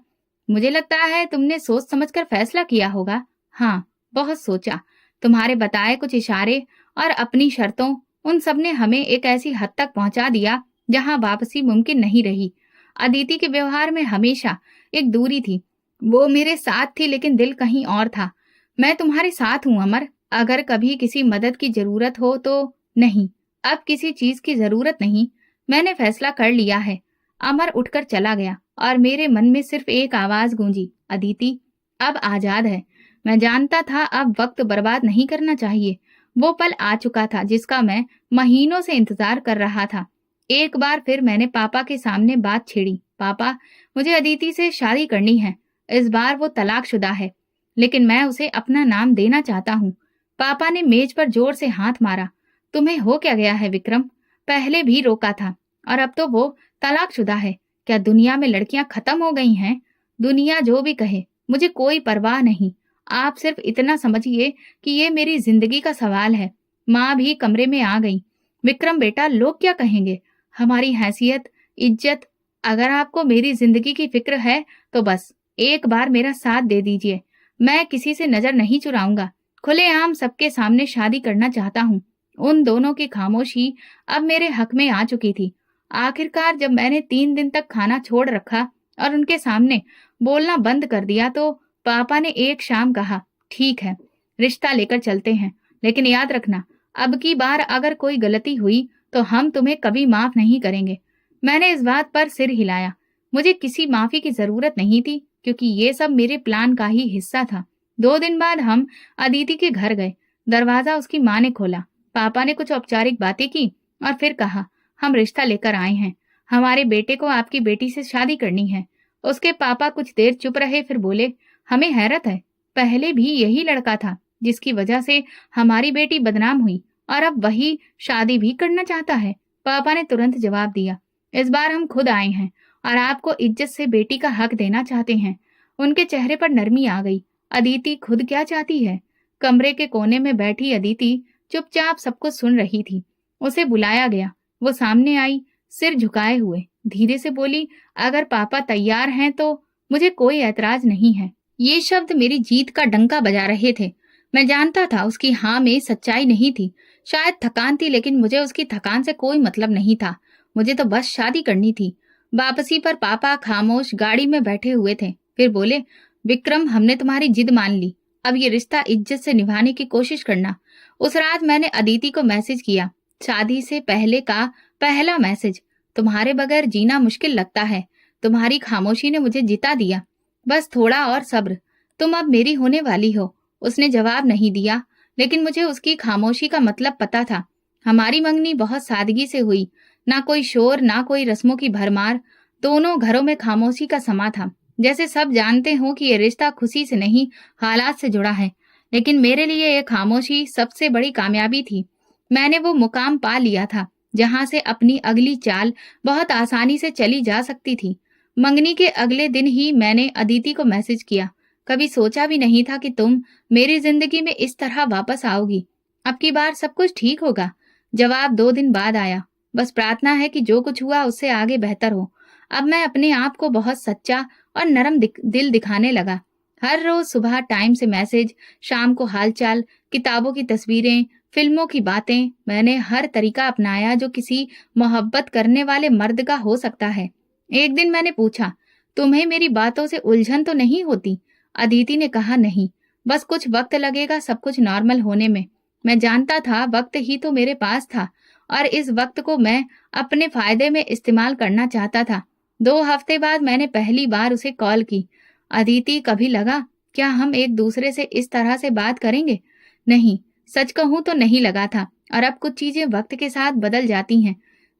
मुझे लगता है तुमने सोच समझकर फैसला किया होगा। हाँ, बहुत सोचा। तुम्हारे बताए कुछ इशारे और अपनी शर्तों, उन सब ने हमें एक ऐसी हद तक पहुंचा दिया जहां वापसी मुमकिन नहीं रही। अदिति के व्यवहार में हमेशा एक दूरी थी। वो मेरे साथ थी लेकिन दिल कहीं और था। मैं तुम्हारे साथ हूं अमर, अगर कभी किसी मदद की जरूरत हो तो। नहीं, अब किसी चीज की जरूरत नहीं। मैंने फैसला कर लिया है। अमर उठकर चला गया और मेरे मन में सिर्फ एक आवाज गूंजी, अदिति अब आजाद है। मैं जानता था अब वक्त बर्बाद नहीं करना चाहिए। वो पल आ चुका था जिसका मैं महीनों से इंतजार कर रहा था। एक बार फिर मैंने पापा के सामने बात छेड़ी, पापा मुझे अदिति से शादी करनी है। इस बार वो तलाकशुदा है, लेकिन मैं उसे अपना नाम देना चाहता हूँ। पापा ने मेज पर जोर से हाथ मारा। तुम्हें हो क्या गया है विक्रम? पहले भी रोका था और अब तो वो तलाकशुदा है। क्या दुनिया में लड़कियां खत्म हो गई हैं? दुनिया जो भी कहे, मुझे कोई परवाह नहीं। आप सिर्फ इतना समझिए कि ये मेरी जिंदगी का सवाल है। माँ भी कमरे में आ गई। विक्रम बेटा, लोग क्या कहेंगे? हमारी हैसियत, इज्जत। अगर आपको मेरी जिंदगी की फिक्र है तो बस एक बार मेरा साथ दे दीजिए। मैं किसी से नजर नहीं चुराऊंगा। खुलेआम सबके सामने शादी करना चाहता हूँ। उन दोनों की खामोशी अब मेरे हक में आ चुकी थी। आखिरकार जब मैंने 3 दिन तक खाना छोड़ रखा और उनके सामने बोलना बंद कर दिया तो पापा ने एक शाम कहा, ठीक है, रिश्ता लेकर चलते हैं, लेकिन याद रखना अब की बार अगर कोई गलती हुई तो हम तुम्हें कभी माफ नहीं करेंगे। मैंने इस बात पर सिर हिलाया। मुझे किसी माफी की जरूरत नहीं थी क्योंकि ये सब मेरे प्लान का ही हिस्सा था। 2 दिन बाद हम अदिति के घर गए। दरवाजा उसकी माँ ने खोला। पापा ने कुछ औपचारिक बातें की और फिर कहा, हम रिश्ता लेकर आए हैं। हमारे बेटे को आपकी बेटी से शादी करनी है। उसके पापा कुछ देर चुप रहे, फिर बोले, हमें हैरत है, पहले भी यही लड़का था जिसकी वजह से हमारी बेटी बदनाम हुई और अब वही शादी भी करना चाहता है। पापा ने तुरंत जवाब दिया, इस बार हम खुद आए हैं और आपको इज्जत से बेटी का हक देना चाहते हैं। उनके चेहरे पर नरमी आ गई। अदिति खुद क्या चाहती है? कमरे के कोने में बैठी अदिति चुपचाप सब कुछ सुन रही थी। उसे बुलाया गया। वो सामने आई, सिर झुकाए हुए धीरे से बोली, अगर पापा तैयार हैं तो मुझे कोई ऐतराज नहीं है। ये शब्द मेरी जीत का डंका बजा रहे थे। मैं जानता था उसकी हाँ में सच्चाई नहीं थी, शायद थकान थी, लेकिन मुझे उसकी थकान से कोई मतलब नहीं था। मुझे तो बस शादी करनी थी। वापसी पर पापा खामोश गाड़ी में बैठे हुए थे। फिर बोले, विक्रम हमने तुम्हारी जिद मान ली, अब ये रिश्ता इज्जत से निभाने की कोशिश करना। उस रात मैंने अदिति को मैसेज किया, शादी से पहले का पहला मैसेज, तुम्हारे बगैर जीना मुश्किल लगता है। तुम्हारी खामोशी ने मुझे जिता दिया। बस थोड़ा और सब्र, तुम अब मेरी होने वाली हो। उसने जवाब नहीं दिया, लेकिन मुझे उसकी खामोशी का मतलब पता था। हमारी मंगनी बहुत सादगी से हुई, ना कोई शोर, ना कोई रस्मों की भरमार। दोनों घरों में खामोशी का समा था, जैसे सब जानते हो कि ये रिश्ता खुशी से नहीं, हालात से जुड़ा है। लेकिन मेरे लिए ये खामोशी सबसे बड़ी कामयाबी थी। मैंने वो मुकाम पा लिया था जहां से अपनी अगली चाल बहुत आसानी से चली जा सकती थी। मंगनी के अगले दिन ही मैंने अदिति को मैसेज किया, कभी सोचा भी नहीं था कि तुम मेरी जिंदगी में इस तरह वापस आओगी। अब की बार सब कुछ ठीक होगा। जवाब 2 दिन बाद आया, बस प्रार्थना है कि जो कुछ हुआ उससे आगे बेहतर हो। अब मैं अपने आप को बहुत सच्चा और नरम दिल दिखाने लगा। हर रोज सुबह टाइम से मैसेज, शाम को हालचाल, किताबों की तस्वीरें, फिल्मों की बातें। मैंने हर तरीका अपनाया जो किसी मोहब्बत करने वाले मर्द का हो सकता है। एक दिन मैंने पूछा, तुम्हें मेरी बातों से उलझन तो नहीं होती? अदिति ने कहा, नहीं, बस कुछ वक्त लगेगा सब कुछ नॉर्मल होने में। मैं जानता था वक्त ही तो मेरे पास था और इस वक्त को मैं अपने फायदे में इस्तेमाल करना चाहता था। 2 हफ्ते बाद मैंने पहली बार उसे कॉल की। अदिति, कभी लगा क्या हम एक दूसरे से इस तरह से बात करेंगे? नहीं, सच कहूं तो नहीं लगा था, और अब कुछ चीजें वक्त के साथ बदल जाती हैं।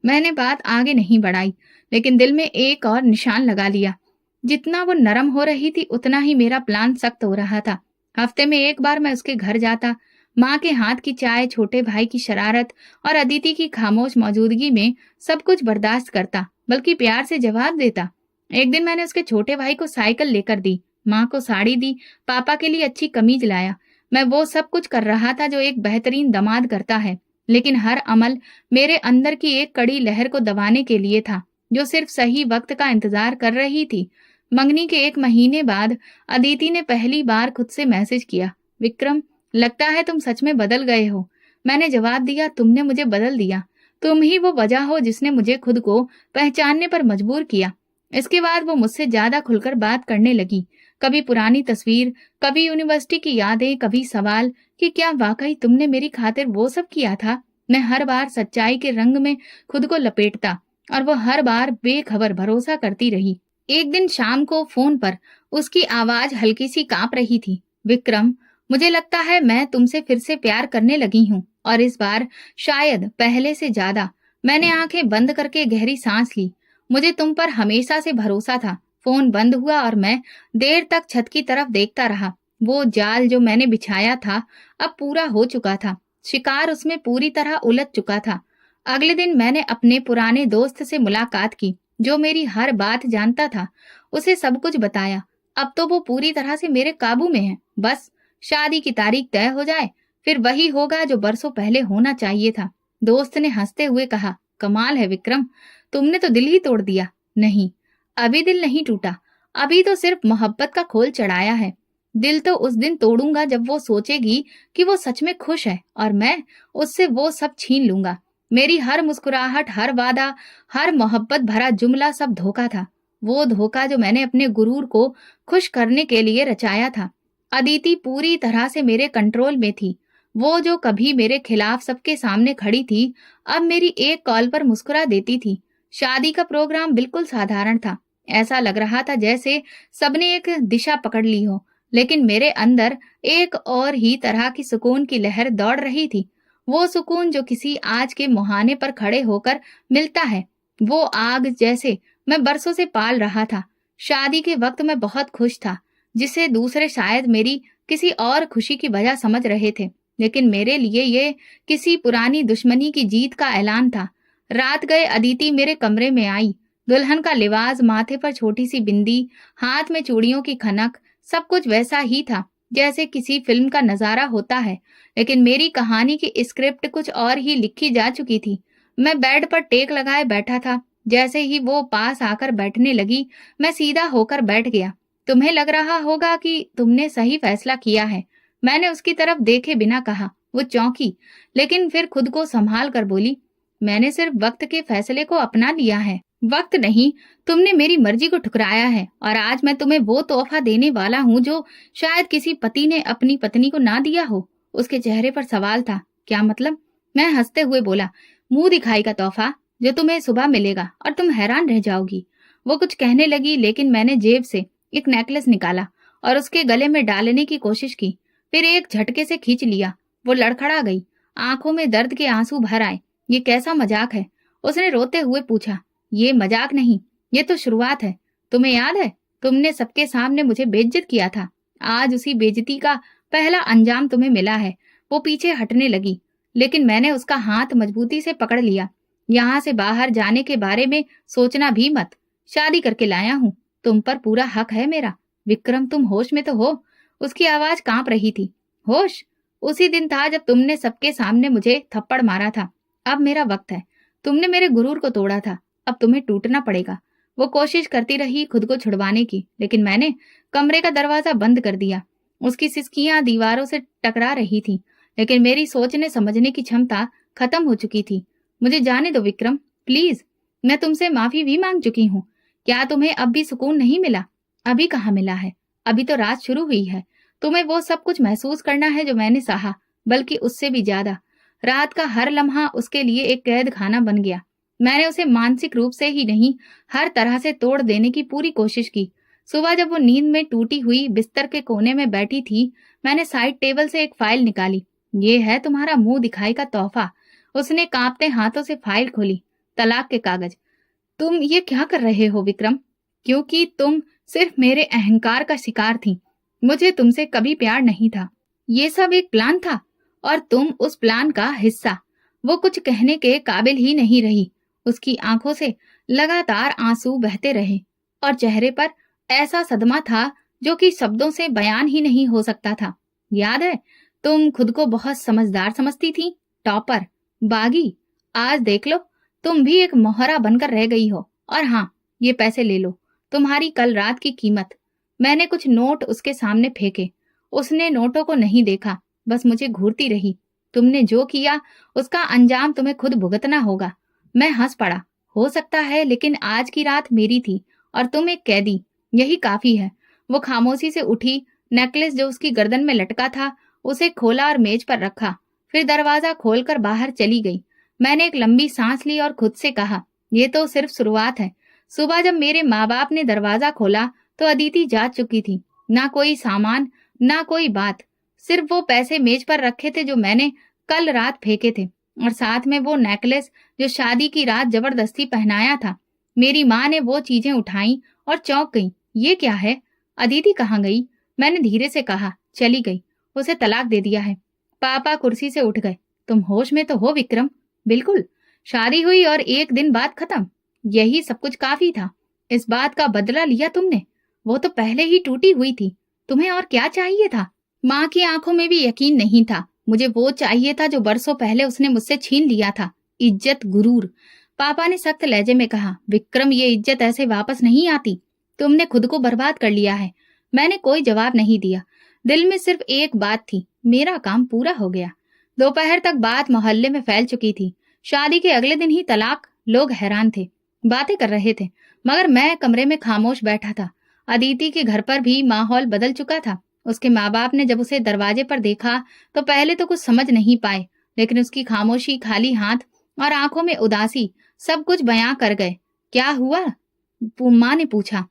मैंने बात आगे नहीं बढ़ाई, लेकिन दिल में एक और निशान लगा लिया। जितना वो नरम हो रही थी उतना ही मेरा प्लान सख्त हो रहा था। हफ्ते में एक बार मैं उसके घर जाता, माँ के हाथ की चाय, छोटे भाई की शरारत और अदिति की खामोश मौजूदगी में सब कुछ बर्दाश्त करता, बल्कि प्यार से जवाब देता। एक दिन मैंने उसके छोटे भाई को साइकिल लेकर दी, माँ को साड़ी दी, पापा के लिए अच्छी कमीज लाया। मैं वो सब कुछ कर रहा था जो एक बेहतरीन दामाद करता है, लेकिन हर अमल मेरे अंदर की एक कड़ी लहर को दबाने के लिए था। जो सिर्फ सही वक्त का इंतजार कर रही थी। मंगनी के 1 महीने बाद अदिति ने पहली बार खुद से मैसेज किया, विक्रम, लगता है तुम सच में बदल गए हो। मैंने जवाब दिया, तुमने मुझे बदल दिया। तुम ही वो वजह हो जिसने मुझे खुद को पहचानने पर मजबूर किया। इसके बाद वो मुझसे ज्यादा खुलकर बात करने लगी। कभी पुरानी तस्वीर, कभी यूनिवर्सिटी की यादें, कभी सवाल कि क्या वाकई तुमने मेरी खातिर वो सब किया था। मैं हर बार सच्चाई के रंग में खुद को लपेटता और वो हर बार बेखबर भरोसा करती रही। एक दिन शाम को फोन पर उसकी आवाज हल्की सी कांप रही थी, विक्रम, मुझे लगता है मैं तुमसे फिर से प्यार करने लगी हूँ, और इस बार शायद पहले से ज्यादा। मैंने आंखें बंद करके गहरी सांस ली। मुझे तुम पर हमेशा से भरोसा था। फोन बंद हुआ और मैं देर तक छत की तरफ देखता रहा। वो जाल जो मैंने बिछाया था अब पूरा हो चुका था। शिकार उसमें पूरी तरह उलझ चुका था। अगले दिन मैंने अपने पुराने दोस्त से मुलाकात की, जो मेरी हर बात जानता था। उसे सब कुछ बताया। अब तो वो पूरी तरह से मेरे काबू में है। बस शादी की तारीख तय हो जाए, फिर वही होगा जो बरसों पहले होना चाहिए था। दोस्त ने हंसते हुए कहा, कमाल है विक्रम, तुमने तो दिल ही तोड़ दिया। नहीं, अभी दिल नहीं टूटा। अभी तो सिर्फ मोहब्बत का खोल चढ़ाया है। दिल तो उस दिन तोड़ूंगा जब वो सोचेगी कि वो सच में खुश है, और मैं उससे वो सब छीन लूंगा। मेरी हर मुस्कुराहट, हर वादा, हर मोहब्बत भरा जुमला सब धोखा था। वो धोखा जो मैंने अपने गुरूर को खुश करने के लिए रचाया था। अदिति पूरी तरह से मेरे कंट्रोल में थी। वो जो कभी मेरे खिलाफ सबके सामने खड़ी थी, अब मेरी एक कॉल पर मुस्कुरा देती थी। शादी का प्रोग्राम बिल्कुल साधारण था। ऐसा लग रहा था जैसे सबने एक दिशा पकड़ ली हो, लेकिन मेरे अंदर एक और ही तरह की सुकून की लहर दौड़ रही थी। वो सुकून जो किसी आज के मुहाने पर खड़े होकर मिलता है, वो आग जैसे मैं बरसों से पाल रहा था। शादी के वक्त मैं बहुत खुश था, जिसे दूसरे शायद मेरी किसी और खुशी की वजह समझ रहे थे, लेकिन मेरे लिए ये किसी पुरानी दुश्मनी की जीत का ऐलान था। रात गए अदिति मेरे कमरे में आई। दुल्हन का लिबास, माथे पर छोटी सी बिंदी, हाथ में चूड़ियों की खनक, सब कुछ वैसा ही था जैसे किसी फिल्म का नजारा होता है। लेकिन मेरी कहानी की स्क्रिप्ट कुछ और ही लिखी जा चुकी थी। मैं बेड पर टेक लगाए बैठा था। जैसे ही वो पास आकर बैठने लगी, मैं सीधा होकर बैठ गया। तुम्हें लग रहा होगा कि तुमने सही फैसला किया है, मैंने उसकी तरफ देखे बिना कहा। वो चौंकी, लेकिन फिर खुद को संभाल कर बोली, मैंने सिर्फ वक्त के फैसले को अपना लिया है, वक्त नहीं। तुमने मेरी मर्जी को ठुकराया है, और आज मैं तुम्हें वो तोहफा देने वाला हूँ जो शायद किसी पति ने अपनी पत्नी को ना दिया हो। उसके चेहरे पर सवाल था। क्या मतलब? मैं हंसते हुए बोला, मुंह दिखाई का तोहफा जो तुम्हें सुबह मिलेगा और तुम हैरान रह जाओगी। वो कुछ कहने लगी, लेकिन मैंने जेब से एक नेकलेस निकाला और उसके गले में डालने की कोशिश की, फिर एक झटके से खींच लिया। वो लड़खड़ा गई, आंखों में दर्द के आंसू भर आए। ये कैसा मजाक है? उसने रोते हुए पूछा। ये मजाक नहीं, ये तो शुरुआत है। तुम्हें याद है, तुमने सबके सामने मुझे बेइज्जत किया था। आज उसी बेइज्जती का पहला अंजाम तुम्हें मिला है। वो पीछे हटने लगी, लेकिन मैंने उसका हाथ मजबूती से पकड़ लिया। यहाँ से बाहर जाने के बारे में सोचना भी मत। शादी करके लाया हूँ, तुम पर पूरा हक है मेरा। विक्रम, तुम होश में तो हो? उसकी आवाज कांप रही थी। होश? उसी दिन था जब तुमने सबके सामने मुझे थप्पड़ मारा था। अब मेरा वक्त है। तुमने मेरे गुरूर को तोड़ा था, अब तुम्हें टूटना पड़ेगा। वो कोशिश करती रही खुद को छुड़वाने की, लेकिन मैंने कमरे का दरवाजा बंद कर दिया। उसकी सिसकियां दीवारों से टकरा रही थी, लेकिन मेरी सोचने समझने की क्षमता खत्म हो चुकी थी। मुझे जाने दो विक्रम, प्लीज। मैं तुमसे माफी भी मांग चुकी हूँ। क्या तुम्हें अब भी सुकून नहीं मिला? अभी कहाँ मिला है? अभी तो रात शुरू हुई है। तुम्हें वो सब कुछ महसूस करना है जो मैंने सहा, बल्कि उससे भी ज्यादा। रात का हर लम्हा उसके लिए एक कैद खाना बन गया। मैंने उसे मानसिक रूप से ही नहीं, हर तरह से तोड़ देने की पूरी कोशिश की। सुबह जब वो नींद में टूटी हुई बिस्तर के कोने में बैठी थी, मैंने साइड टेबल से एक फाइल निकाली। ये है तुम्हारा मुंह दिखाई का तोहफा। उसने कांपते हाथों से फाइल खोली। तलाक के कागज। तुम ये क्या कर रहे हो विक्रम? क्योंकि तुम सिर्फ मेरे अहंकार का शिकार थी। मुझे तुमसे कभी प्यार नहीं था। ये सब एक प्लान था, और तुम उस प्लान का हिस्सा। वो कुछ कहने के काबिल ही नहीं रही। उसकी आंखों से लगातार आंसू बहते रहे, और चेहरे पर ऐसा सदमा था जो कि शब्दों से बयान ही नहीं हो सकता था। याद है, तुम खुद को बहुत समझदार समझती थी, टॉपर, बागी। आज देख लो, तुम भी एक मोहरा बनकर रह गई हो। और हाँ, ये पैसे ले लो, तुम्हारी कल रात की कीमत। मैंने कुछ नोट उसके सामने फेंके। उसने नोटों को नहीं देखा, बस मुझे घूरती रही। तुमने जो किया उसका अंजाम तुम्हें खुद भुगतना होगा। मैं हंस पड़ा। हो सकता है, लेकिन आज की रात मेरी थी और तुम एक कैदी, यही काफी है। वो खामोशी से उठी, नेकलेस जो उसकी गर्दन में लटका था उसे खोला और मेज पर रखा, फिर दरवाजा खोलकर बाहर चली गई। मैंने एक लंबी सांस ली और खुद से कहा, ये तो सिर्फ शुरुआत है। सुबह जब मेरे माँ बाप ने दरवाजा खोला तो अदिति जा चुकी थी। ना कोई सामान, ना कोई बात, सिर्फ वो पैसे मेज पर रखे थे जो मैंने कल रात फेंके थे, और साथ में वो नेकलेस जो शादी की रात जबरदस्ती पहनाया था। मेरी माँ ने वो चीजें उठाई और चौंक गई। ये क्या है? अदिति कहाँ गई? मैंने धीरे से कहा। चली गई, उसे तलाक दे दिया है। पापा कुर्सी से उठ गए। तुम होश में तो हो विक्रम? बिल्कुल। शादी हुई और एक दिन बाद खत्म, यही सब कुछ काफी था। इस बात का बदला लिया तुमने। वो तो पहले ही टूटी हुई थी, तुम्हें और क्या चाहिए था? माँ की आंखों में भी यकीन नहीं था। मुझे वो चाहिए था जो बरसों पहले उसने मुझसे छीन लिया था, इज्जत, गुरूर। पापा ने सख्त लहजे में कहा, विक्रम, ये इज्जत ऐसे वापस नहीं आती। तुमने खुद को बर्बाद कर लिया है। मैंने कोई जवाब नहीं दिया। दिल में सिर्फ एक बात थी, मेरा काम पूरा हो गया। दोपहर तक बात मोहल्ले में फैल चुकी थी। शादी के अगले दिन ही तलाक। लोग हैरान थे, बातें कर रहे थे, मगर मैं कमरे में खामोश बैठा था। अदिति के घर पर भी माहौल बदल चुका था। उसके माँ बाप ने जब उसे दरवाजे पर देखा तो पहले तो कुछ समझ नहीं पाए, लेकिन उसकी खामोशी, खाली हाथ और आंखों में उदासी सब कुछ बयां कर गए। क्या हुआ? माँ ने पूछा।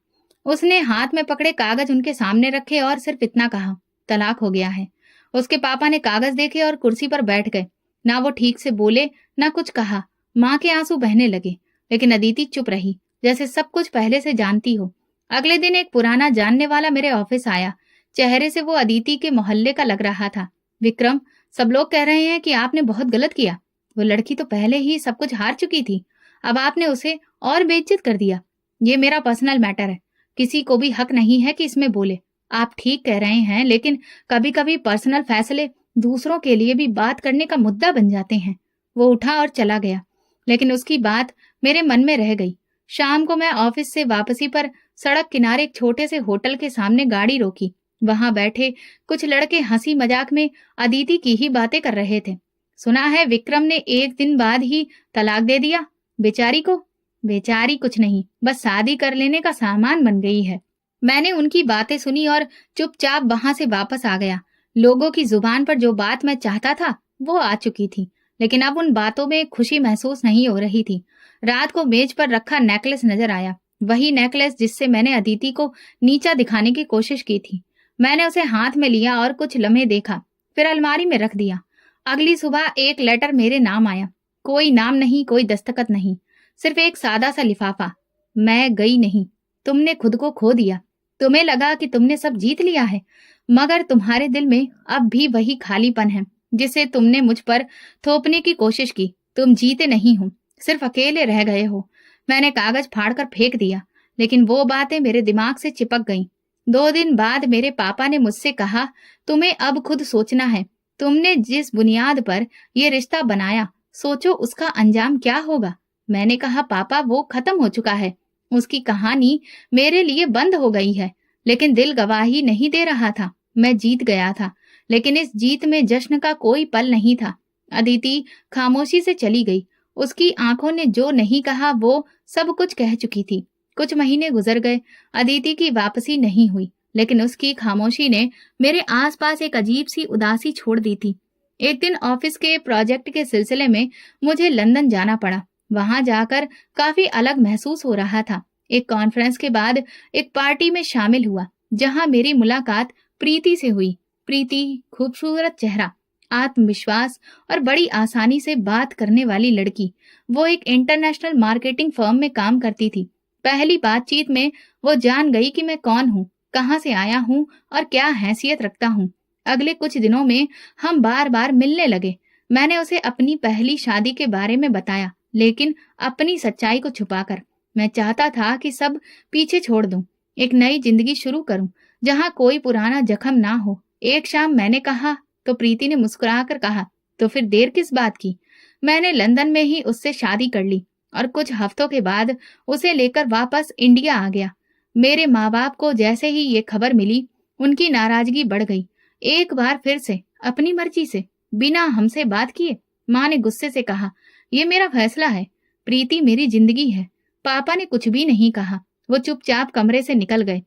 उसने हाथ में पकड़े कागज उनके सामने रखे और सिर्फ इतना कहा, तलाक हो गया है। उसके पापा ने कागज देखे और कुर्सी पर बैठ गए। ना वो ठीक से बोले, ना कुछ कहा। माँ के आंसू बहने लगे, लेकिन अदिति चुप रही, जैसे सब कुछ पहले से जानती हो। अगले दिन एक पुराना जानने वाला मेरे ऑफिस आया। चेहरे से वो अदिति के मोहल्ले का लग रहा था। विक्रम, सब लोग कह रहे हैं कि आपने बहुत गलत किया। वो लड़की तो पहले ही सब कुछ हार चुकी थी, अब आपने उसे और बेइज्जत कर दिया। ये मेरा पर्सनल मैटर है, किसी को भी हक नहीं है कि इसमें बोले। आप ठीक कह रहे हैं, लेकिन कभी कभी पर्सनल फैसले दूसरों के लिए भी बात करने का मुद्दा बन जाते हैं। वो उठा और चला गया, लेकिन उसकी बात मेरे मन में रह गई। शाम को मैं ऑफिस से वापसी पर सड़क किनारे एक छोटे से होटल के सामने गाड़ी रोकी। वहां बैठे कुछ लड़के हंसी मजाक में अदिति की ही बातें कर रहे थे। सुना है विक्रम ने एक दिन बाद ही तलाक दे दिया बेचारी को। बेचारी कुछ नहीं, बस शादी कर लेने का सामान बन गई है। मैंने उनकी बातें सुनी और चुपचाप वहां से वापस आ गया। लोगों की जुबान पर जो बात मैं चाहता था वो आ चुकी थी, लेकिन अब उन बातों में खुशी महसूस नहीं हो रही थी। रात को मेज पर रखा नेकलेस नजर आया, वही नेकलेस जिससे मैंने अदिति को नीचा दिखाने की कोशिश की थी। मैंने उसे हाथ में लिया और कुछ लम्हे देखा, फिर अलमारी में रख दिया। अगली सुबह एक लेटर मेरे नाम आया। कोई नाम नहीं, कोई दस्तखत नहीं, सिर्फ एक सादा सा लिफाफा। मैं गई नहीं, तुमने खुद को खो दिया। तुम्हें लगा कि तुमने सब जीत लिया है, मगर तुम्हारे दिल में अब भी वही खालीपन है जिसे तुमने मुझ पर थोपने की कोशिश की। तुम जीते नहीं हो, सिर्फ अकेले रह गए हो। मैंने कागज फाड़कर फेंक दिया, लेकिन वो बातें मेरे दिमाग से चिपक गईं। 2 दिन बाद मेरे पापा ने मुझसे कहा, तुम्हें अब खुद सोचना है। तुमने जिस बुनियाद पर यह रिश्ता बनाया, सोचो उसका अंजाम क्या होगा। मैंने कहा, पापा, वो खत्म हो चुका है, उसकी कहानी मेरे लिए बंद हो गई है। लेकिन दिल गवाही नहीं दे रहा था। मैं जीत गया था, लेकिन इस जीत में जश्न का कोई पल नहीं था। अदिति खामोशी से चली गई। उसकी आंखों ने जो नहीं कहा वो सब कुछ कह चुकी थी। कुछ महीने गुजर गए, अदिति की वापसी नहीं हुई, लेकिन उसकी खामोशी ने मेरे आसपास एक अजीब सी उदासी छोड़ दी थी। एक दिन ऑफिस के प्रोजेक्ट के सिलसिले में मुझे लंदन जाना पड़ा। वहां जाकर काफी अलग महसूस हो रहा था। एक कॉन्फ्रेंस के बाद एक पार्टी में शामिल हुआ, जहां मेरी मुलाकात प्रीति से हुई। प्रीति, खूबसूरत चेहरा, आत्मविश्वास और बड़ी आसानी से बात करने वाली लड़की। वो एक इंटरनेशनल मार्केटिंग फर्म में काम करती थी। पहली बातचीत में वो जान गई कि मैं कौन हूँ, कहाँ से आया हूँ और क्या हैसियत रखता हूँ। अगले कुछ दिनों में हम बार बार मिलने लगे। मैंने उसे अपनी पहली शादी के बारे में बताया, लेकिन अपनी सच्चाई को छुपाकर। मैं चाहता था कि सब पीछे छोड़ दूं, एक नई जिंदगी शुरू करूं, जहां कोई पुराना जख्म ना हो। एक शाम मैंने कहा तो प्रीति ने मुस्कुराकर कहा, तो फिर देर किस बात की। मैंने लंदन में ही उससे शादी कर ली और कुछ हफ्तों के बाद उसे लेकर वापस इंडिया आ गया। मेरे माँ बाप को जैसे ही ये खबर मिली, उनकी नाराजगी बढ़ गई। एक बार फिर से अपनी मर्जी से, बिना हमसे बात किए, माँ ने गुस्से से कहा, ये मेरा फैसला है, प्रीति मेरी जिंदगी है। पापा ने कुछ भी नहीं कहा, वो चुपचाप कमरे से निकल गए।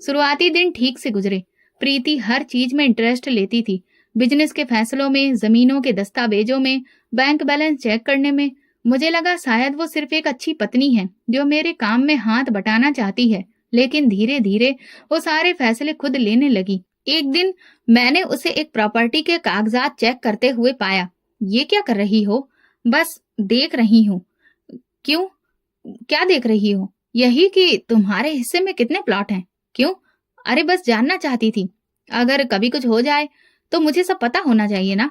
शुरुआती दिन ठीक से गुजरे। प्रीति हर चीज में इंटरेस्ट लेती थी, बिजनेस के फैसलों में, जमीनों के दस्तावेजों में, बैंक बैलेंस चेक करने में। मुझे लगा शायद वो सिर्फ एक अच्छी पत्नी है जो मेरे काम में हाथ बटाना चाहती है, लेकिन धीरे धीरे वो सारे फैसले खुद लेने लगी। एक दिन मैंने उसे एक प्रॉपर्टी के कागजात चेक करते हुए पाया। ये क्या कर रही हो? बस देख रही हूँ। क्यों? क्या देख रही हो? यही कि तुम्हारे हिस्से में कितने प्लॉट हैं। क्यों? अरे बस जानना चाहती थी। अगर कभी कुछ हो जाए तो मुझे सब पता होना चाहिए ना।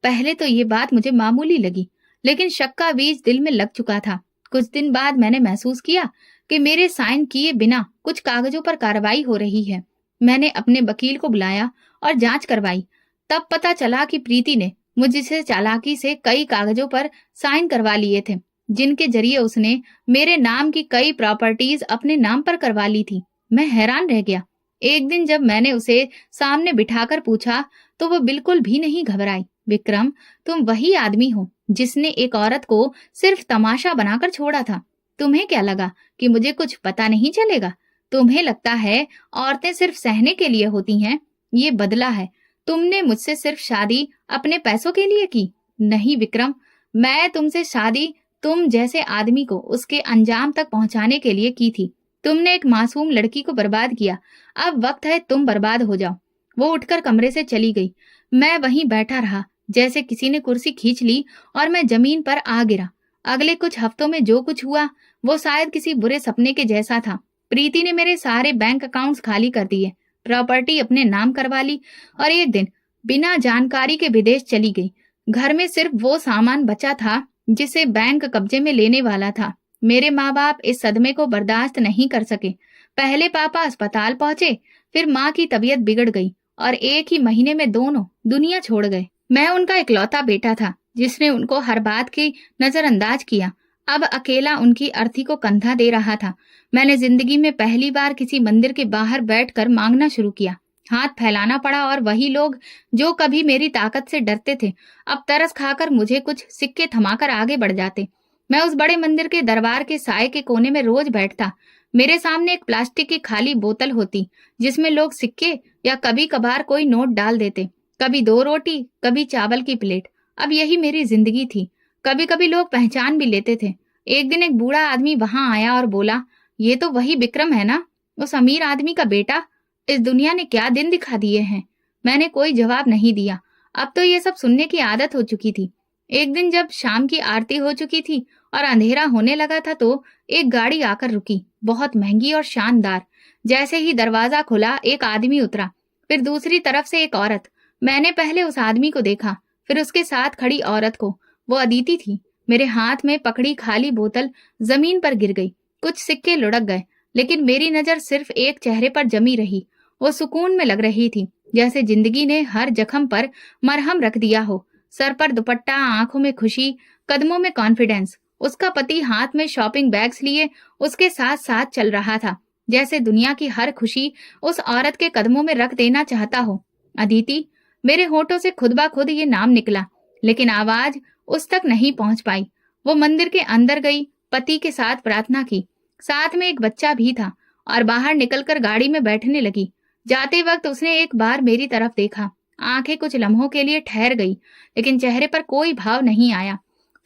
पहले तो ये बात मुझे मामूली लगी, लेकिन शक का बीज दिल में लग चुका था। कुछ दिन बाद मैंने महसूस किया कि मेरे साइन किए बिना कुछ कागजों पर कार्रवाई हो रही है। मैंने अपने वकील को बुलाया और जांच करवाई। तब पता चला कि प्रीति ने मुझसे चालाकी से कई कागजों पर साइन करवा लिए थे, जिनके जरिए उसने मेरे नाम की कई प्रॉपर्टीज अपने नाम पर करवा ली थी। मैं हैरान रह गया। एक दिन जब मैंने उसे सामने बिठाकर पूछा तो वो बिल्कुल भी नहीं घबराई। विक्रम, तुम वही आदमी हो जिसने एक औरत को सिर्फ तमाशा बनाकर छोड़ा था। तुम्हें क्या लगा कि मुझे कुछ पता नहीं चलेगा? तुम्हें लगता है औरतें सिर्फ सहने के लिए होती हैं? ये बदला है। तुमने मुझसे सिर्फ शादी अपने पैसों के लिए की। नहीं विक्रम, मैं तुमसे शादी तुम जैसे आदमी को उसके अंजाम तक पहुंचाने के लिए की थी। तुमने एक मासूम लड़की को बर्बाद किया। अब वक्त है तुम बर्बाद हो जाओ। वो उठकर कमरे से चली गई। मैं वहीं बैठा रहा, जैसे किसी ने कुर्सी खींच ली और मैं जमीन पर आ गिरा। अगले कुछ हफ्तों में जो कुछ हुआ वो शायद किसी बुरे सपने के जैसा था। प्रीति ने मेरे सारे बैंक अकाउंट्स खाली कर दिए, प्रॉपर्टी अपने नाम करवा ली और एक दिन बिना जानकारी के विदेश चली गई। घर में सिर्फ वो सामान बचा था जिसे बैंक कब्जे में लेने वाला था। मेरे माँ बाप इस सदमे को बर्दाश्त नहीं कर सके। पहले पापा अस्पताल पहुंचे, फिर माँ की तबीयत बिगड़ गई और एक ही महीने में दोनों दुनिया छोड़ गए। मैं उनका इकलौता बेटा था जिसने उनको हर बात की नजरअंदाज किया। अब अकेला उनकी अर्थी को कंधा दे रहा था। मैंने जिंदगी में पहली बार किसी मंदिर के बाहर बैठकर मांगना शुरू किया। हाथ फैलाना पड़ा और वही लोग जो कभी मेरी ताकत से डरते थे, अब तरस खाकर मुझे कुछ सिक्के थमाकर आगे बढ़ जाते। मैं उस बड़े मंदिर के दरबार के साए के कोने में रोज बैठता। मेरे सामने एक प्लास्टिक की खाली बोतल होती जिसमें लोग सिक्के या कभी कभार कोई नोट डाल देते। कभी 2 रोटी, कभी चावल की प्लेट। अब यही मेरी जिंदगी थी। कभी कभी लोग पहचान भी लेते थे। एक दिन एक बूढ़ा आदमी वहां आया और बोला, ये तो वही विक्रम है ना, उस अमीर आदमी का बेटा। इस दुनिया ने क्या दिन दिखा दिए हैं। मैंने कोई जवाब नहीं दिया। अब तो ये सब सुनने की आदत हो चुकी थी। एक दिन जब शाम की आरती हो चुकी थी और अंधेरा होने लगा था तो एक गाड़ी आकर रुकी, बहुत महंगी और शानदार। जैसे ही दरवाजा खुला एक आदमी उतरा, फिर दूसरी तरफ से एक औरत। मैंने पहले उस आदमी को देखा, फिर उसके साथ खड़ी औरत को। वो अदिति थी। मेरे हाथ में पकड़ी खाली बोतल जमीन पर गिर गई। कुछ सिक्के लुढ़क गए, लेकिन मेरी नजर सिर्फ एक चेहरे पर जमी रही। वो सुकून में लग रही थी, जैसे जिंदगी ने हर जख्म पर मरहम रख दिया हो। सर पर दुपट्टा, आंखों में खुशी, कदमों में कॉन्फिडेंस। उसका पति हाथ में शॉपिंग बैग्स लिए उसके साथ साथ चल रहा था, जैसे दुनिया की हर खुशी उस औरत के कदमों में रख देना चाहता हो। अदिति। मेरे होठों से खुद ब खुद ये नाम निकला, लेकिन आवाज उस तक नहीं पहुंच पाई। वो मंदिर के अंदर गई, पति के साथ प्रार्थना की, साथ में एक बच्चा भी था, और बाहर निकलकर गाड़ी में बैठने लगी। जाते वक्त उसने एक बार मेरी तरफ देखा। आंखें कुछ लम्हों के लिए ठहर गई, लेकिन चेहरे पर कोई भाव नहीं आया।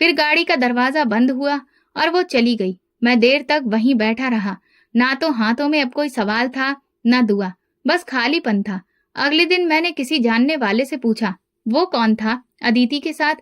फिर गाड़ी का दरवाजा बंद हुआ और वो चली गई। मैं देर तक वहीं बैठा रहा। ना तो हाथों में अब कोई सवाल था, ना दुआ, बस खालीपन था। अगले दिन मैंने किसी जानने वाले से पूछा, वो कौन था अदिति के साथ?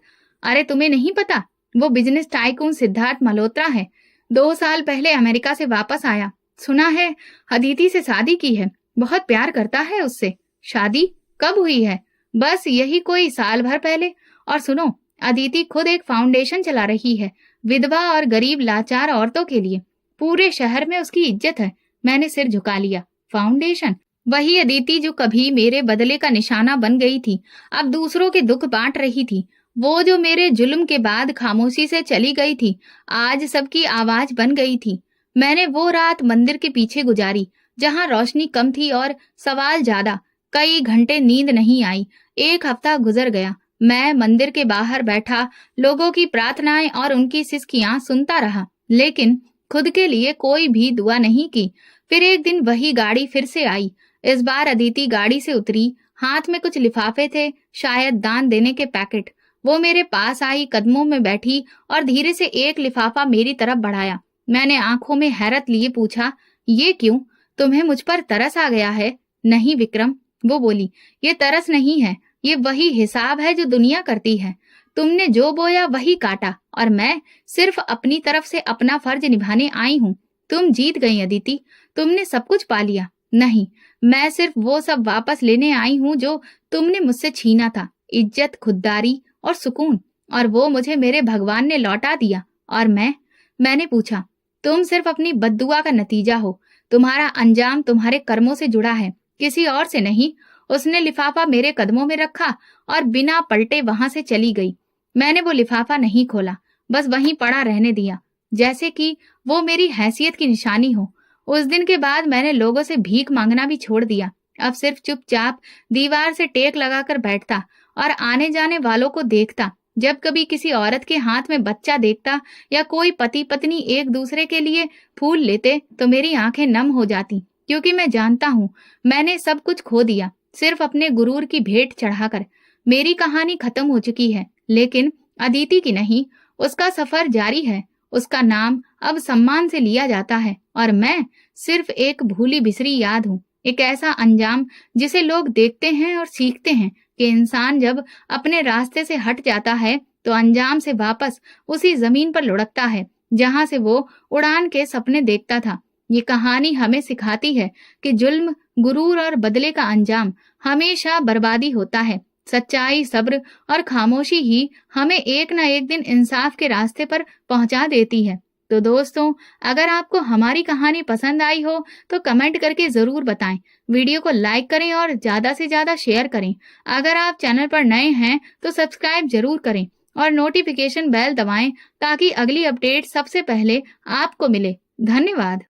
अरे तुम्हें नहीं पता, वो बिजनेस टाइकून सिद्धार्थ मल्होत्रा है। 2 साल पहले अमेरिका से वापस आया। सुना है अदिति से शादी की है, बहुत प्यार करता है उससे। शादी कब हुई है? बस यही कोई साल भर पहले। और सुनो, अदिति खुद एक फाउंडेशन चला रही है, विधवा और गरीब लाचार औरतों के लिए। पूरे शहर में उसकी इज्जत है। मैंने सिर झुका लिया। फाउंडेशन? वही अदिति जो कभी मेरे बदले का निशाना बन गई थी, अब दूसरों के दुख बांट रही थी। वो जो मेरे जुल्म के बाद खामोशी से चली गई थी, आज सबकी आवाज बन गई थी। मैंने वो रात मंदिर के पीछे गुजारी, जहां रोशनी कम थी और सवाल ज्यादा। कई घंटे नींद नहीं आई। एक हफ्ता गुजर गया। मैं मंदिर के बाहर बैठा लोगों की प्रार्थनाएं और उनकी सिसकियां सुनता रहा, लेकिन खुद के लिए कोई भी दुआ नहीं की। फिर एक दिन वही गाड़ी फिर से आई। इस बार अदिति गाड़ी से उतरी। हाथ में कुछ लिफाफे थे, शायद दान देने के पैकेट। वो मेरे पास आई, कदमों में बैठी और धीरे से एक लिफाफा मेरी तरफ बढ़ाया। मैंने आंखों में हैरत लिए पूछा, ये क्यों? तुम्हें मुझ पर तरस आ गया है? नहीं विक्रम, वो बोली, ये तरस नहीं है, ये वही हिसाब है जो दुनिया करती है। तुमने जो बोया वही काटा, और मैं सिर्फ अपनी तरफ से अपना फर्ज निभाने आई हूँ। तुम जीत गई अदिति, तुमने सब कुछ पा लिया। नहीं, मैं सिर्फ वो सब वापस लेने आई हूँ जो तुमने मुझसे छीना था, इज्जत, खुददारी और सुकून। और वो मुझे मेरे भगवान ने लौटा दिया। और मैंने पूछा, तुम सिर्फ अपनी बद्दुआ का नतीजा हो। तुम्हारा अंजाम तुम्हारे कर्मों से जुड़ा है, किसी और से नहीं। उसने लिफाफा मेरे कदमों में रखा और बिना पलटे वहां से चली गई। मैंने वो लिफाफा नहीं खोला, बस वहीं पड़ा रहने दिया, जैसे कि वो मेरी हैसियत की निशानी हो। उस दिन के बाद मैंने लोगों से भीख मांगना भी छोड़ दिया। अब सिर्फ चुपचाप दीवार से टेक लगाकर बैठता और आने जाने वालों को देखता। जब कभी किसी औरत के हाथ में बच्चा देखता या कोई पति पत्नी एक दूसरे के लिए फूल लेते तो मेरी आंखें नम हो जाती, क्योंकि मैं जानता हूँ मैंने सब कुछ खो दिया, सिर्फ अपने गुरूर की भेंट चढ़ाकर। मेरी कहानी खत्म हो चुकी है, लेकिन अदिति की नहीं। उसका सफर जारी है। उसका नाम अब सम्मान से लिया जाता है, और मैं सिर्फ एक भूली बिसरी याद हूँ। एक ऐसा अंजाम जिसे लोग देखते हैं और सीखते हैं कि इंसान जब अपने रास्ते से हट जाता है तो अंजाम से वापस उसी जमीन पर लुढ़कता है जहां से वो उड़ान के सपने देखता था। ये कहानी हमें सिखाती है कि जुल्म, गुरूर और बदले का अंजाम हमेशा बर्बादी होता है। सच्चाई, सब्र और खामोशी ही हमें एक न एक दिन इंसाफ के रास्ते पर पहुंचा देती है। तो दोस्तों, अगर आपको हमारी कहानी पसंद आई हो तो कमेंट करके जरूर बताएं। वीडियो को लाइक करें और ज्यादा से ज्यादा शेयर करें। अगर आप चैनल पर नए हैं तो सब्सक्राइब जरूर करें और नोटिफिकेशन बेल दबाएं ताकि अगली अपडेट सबसे पहले आपको मिले। धन्यवाद।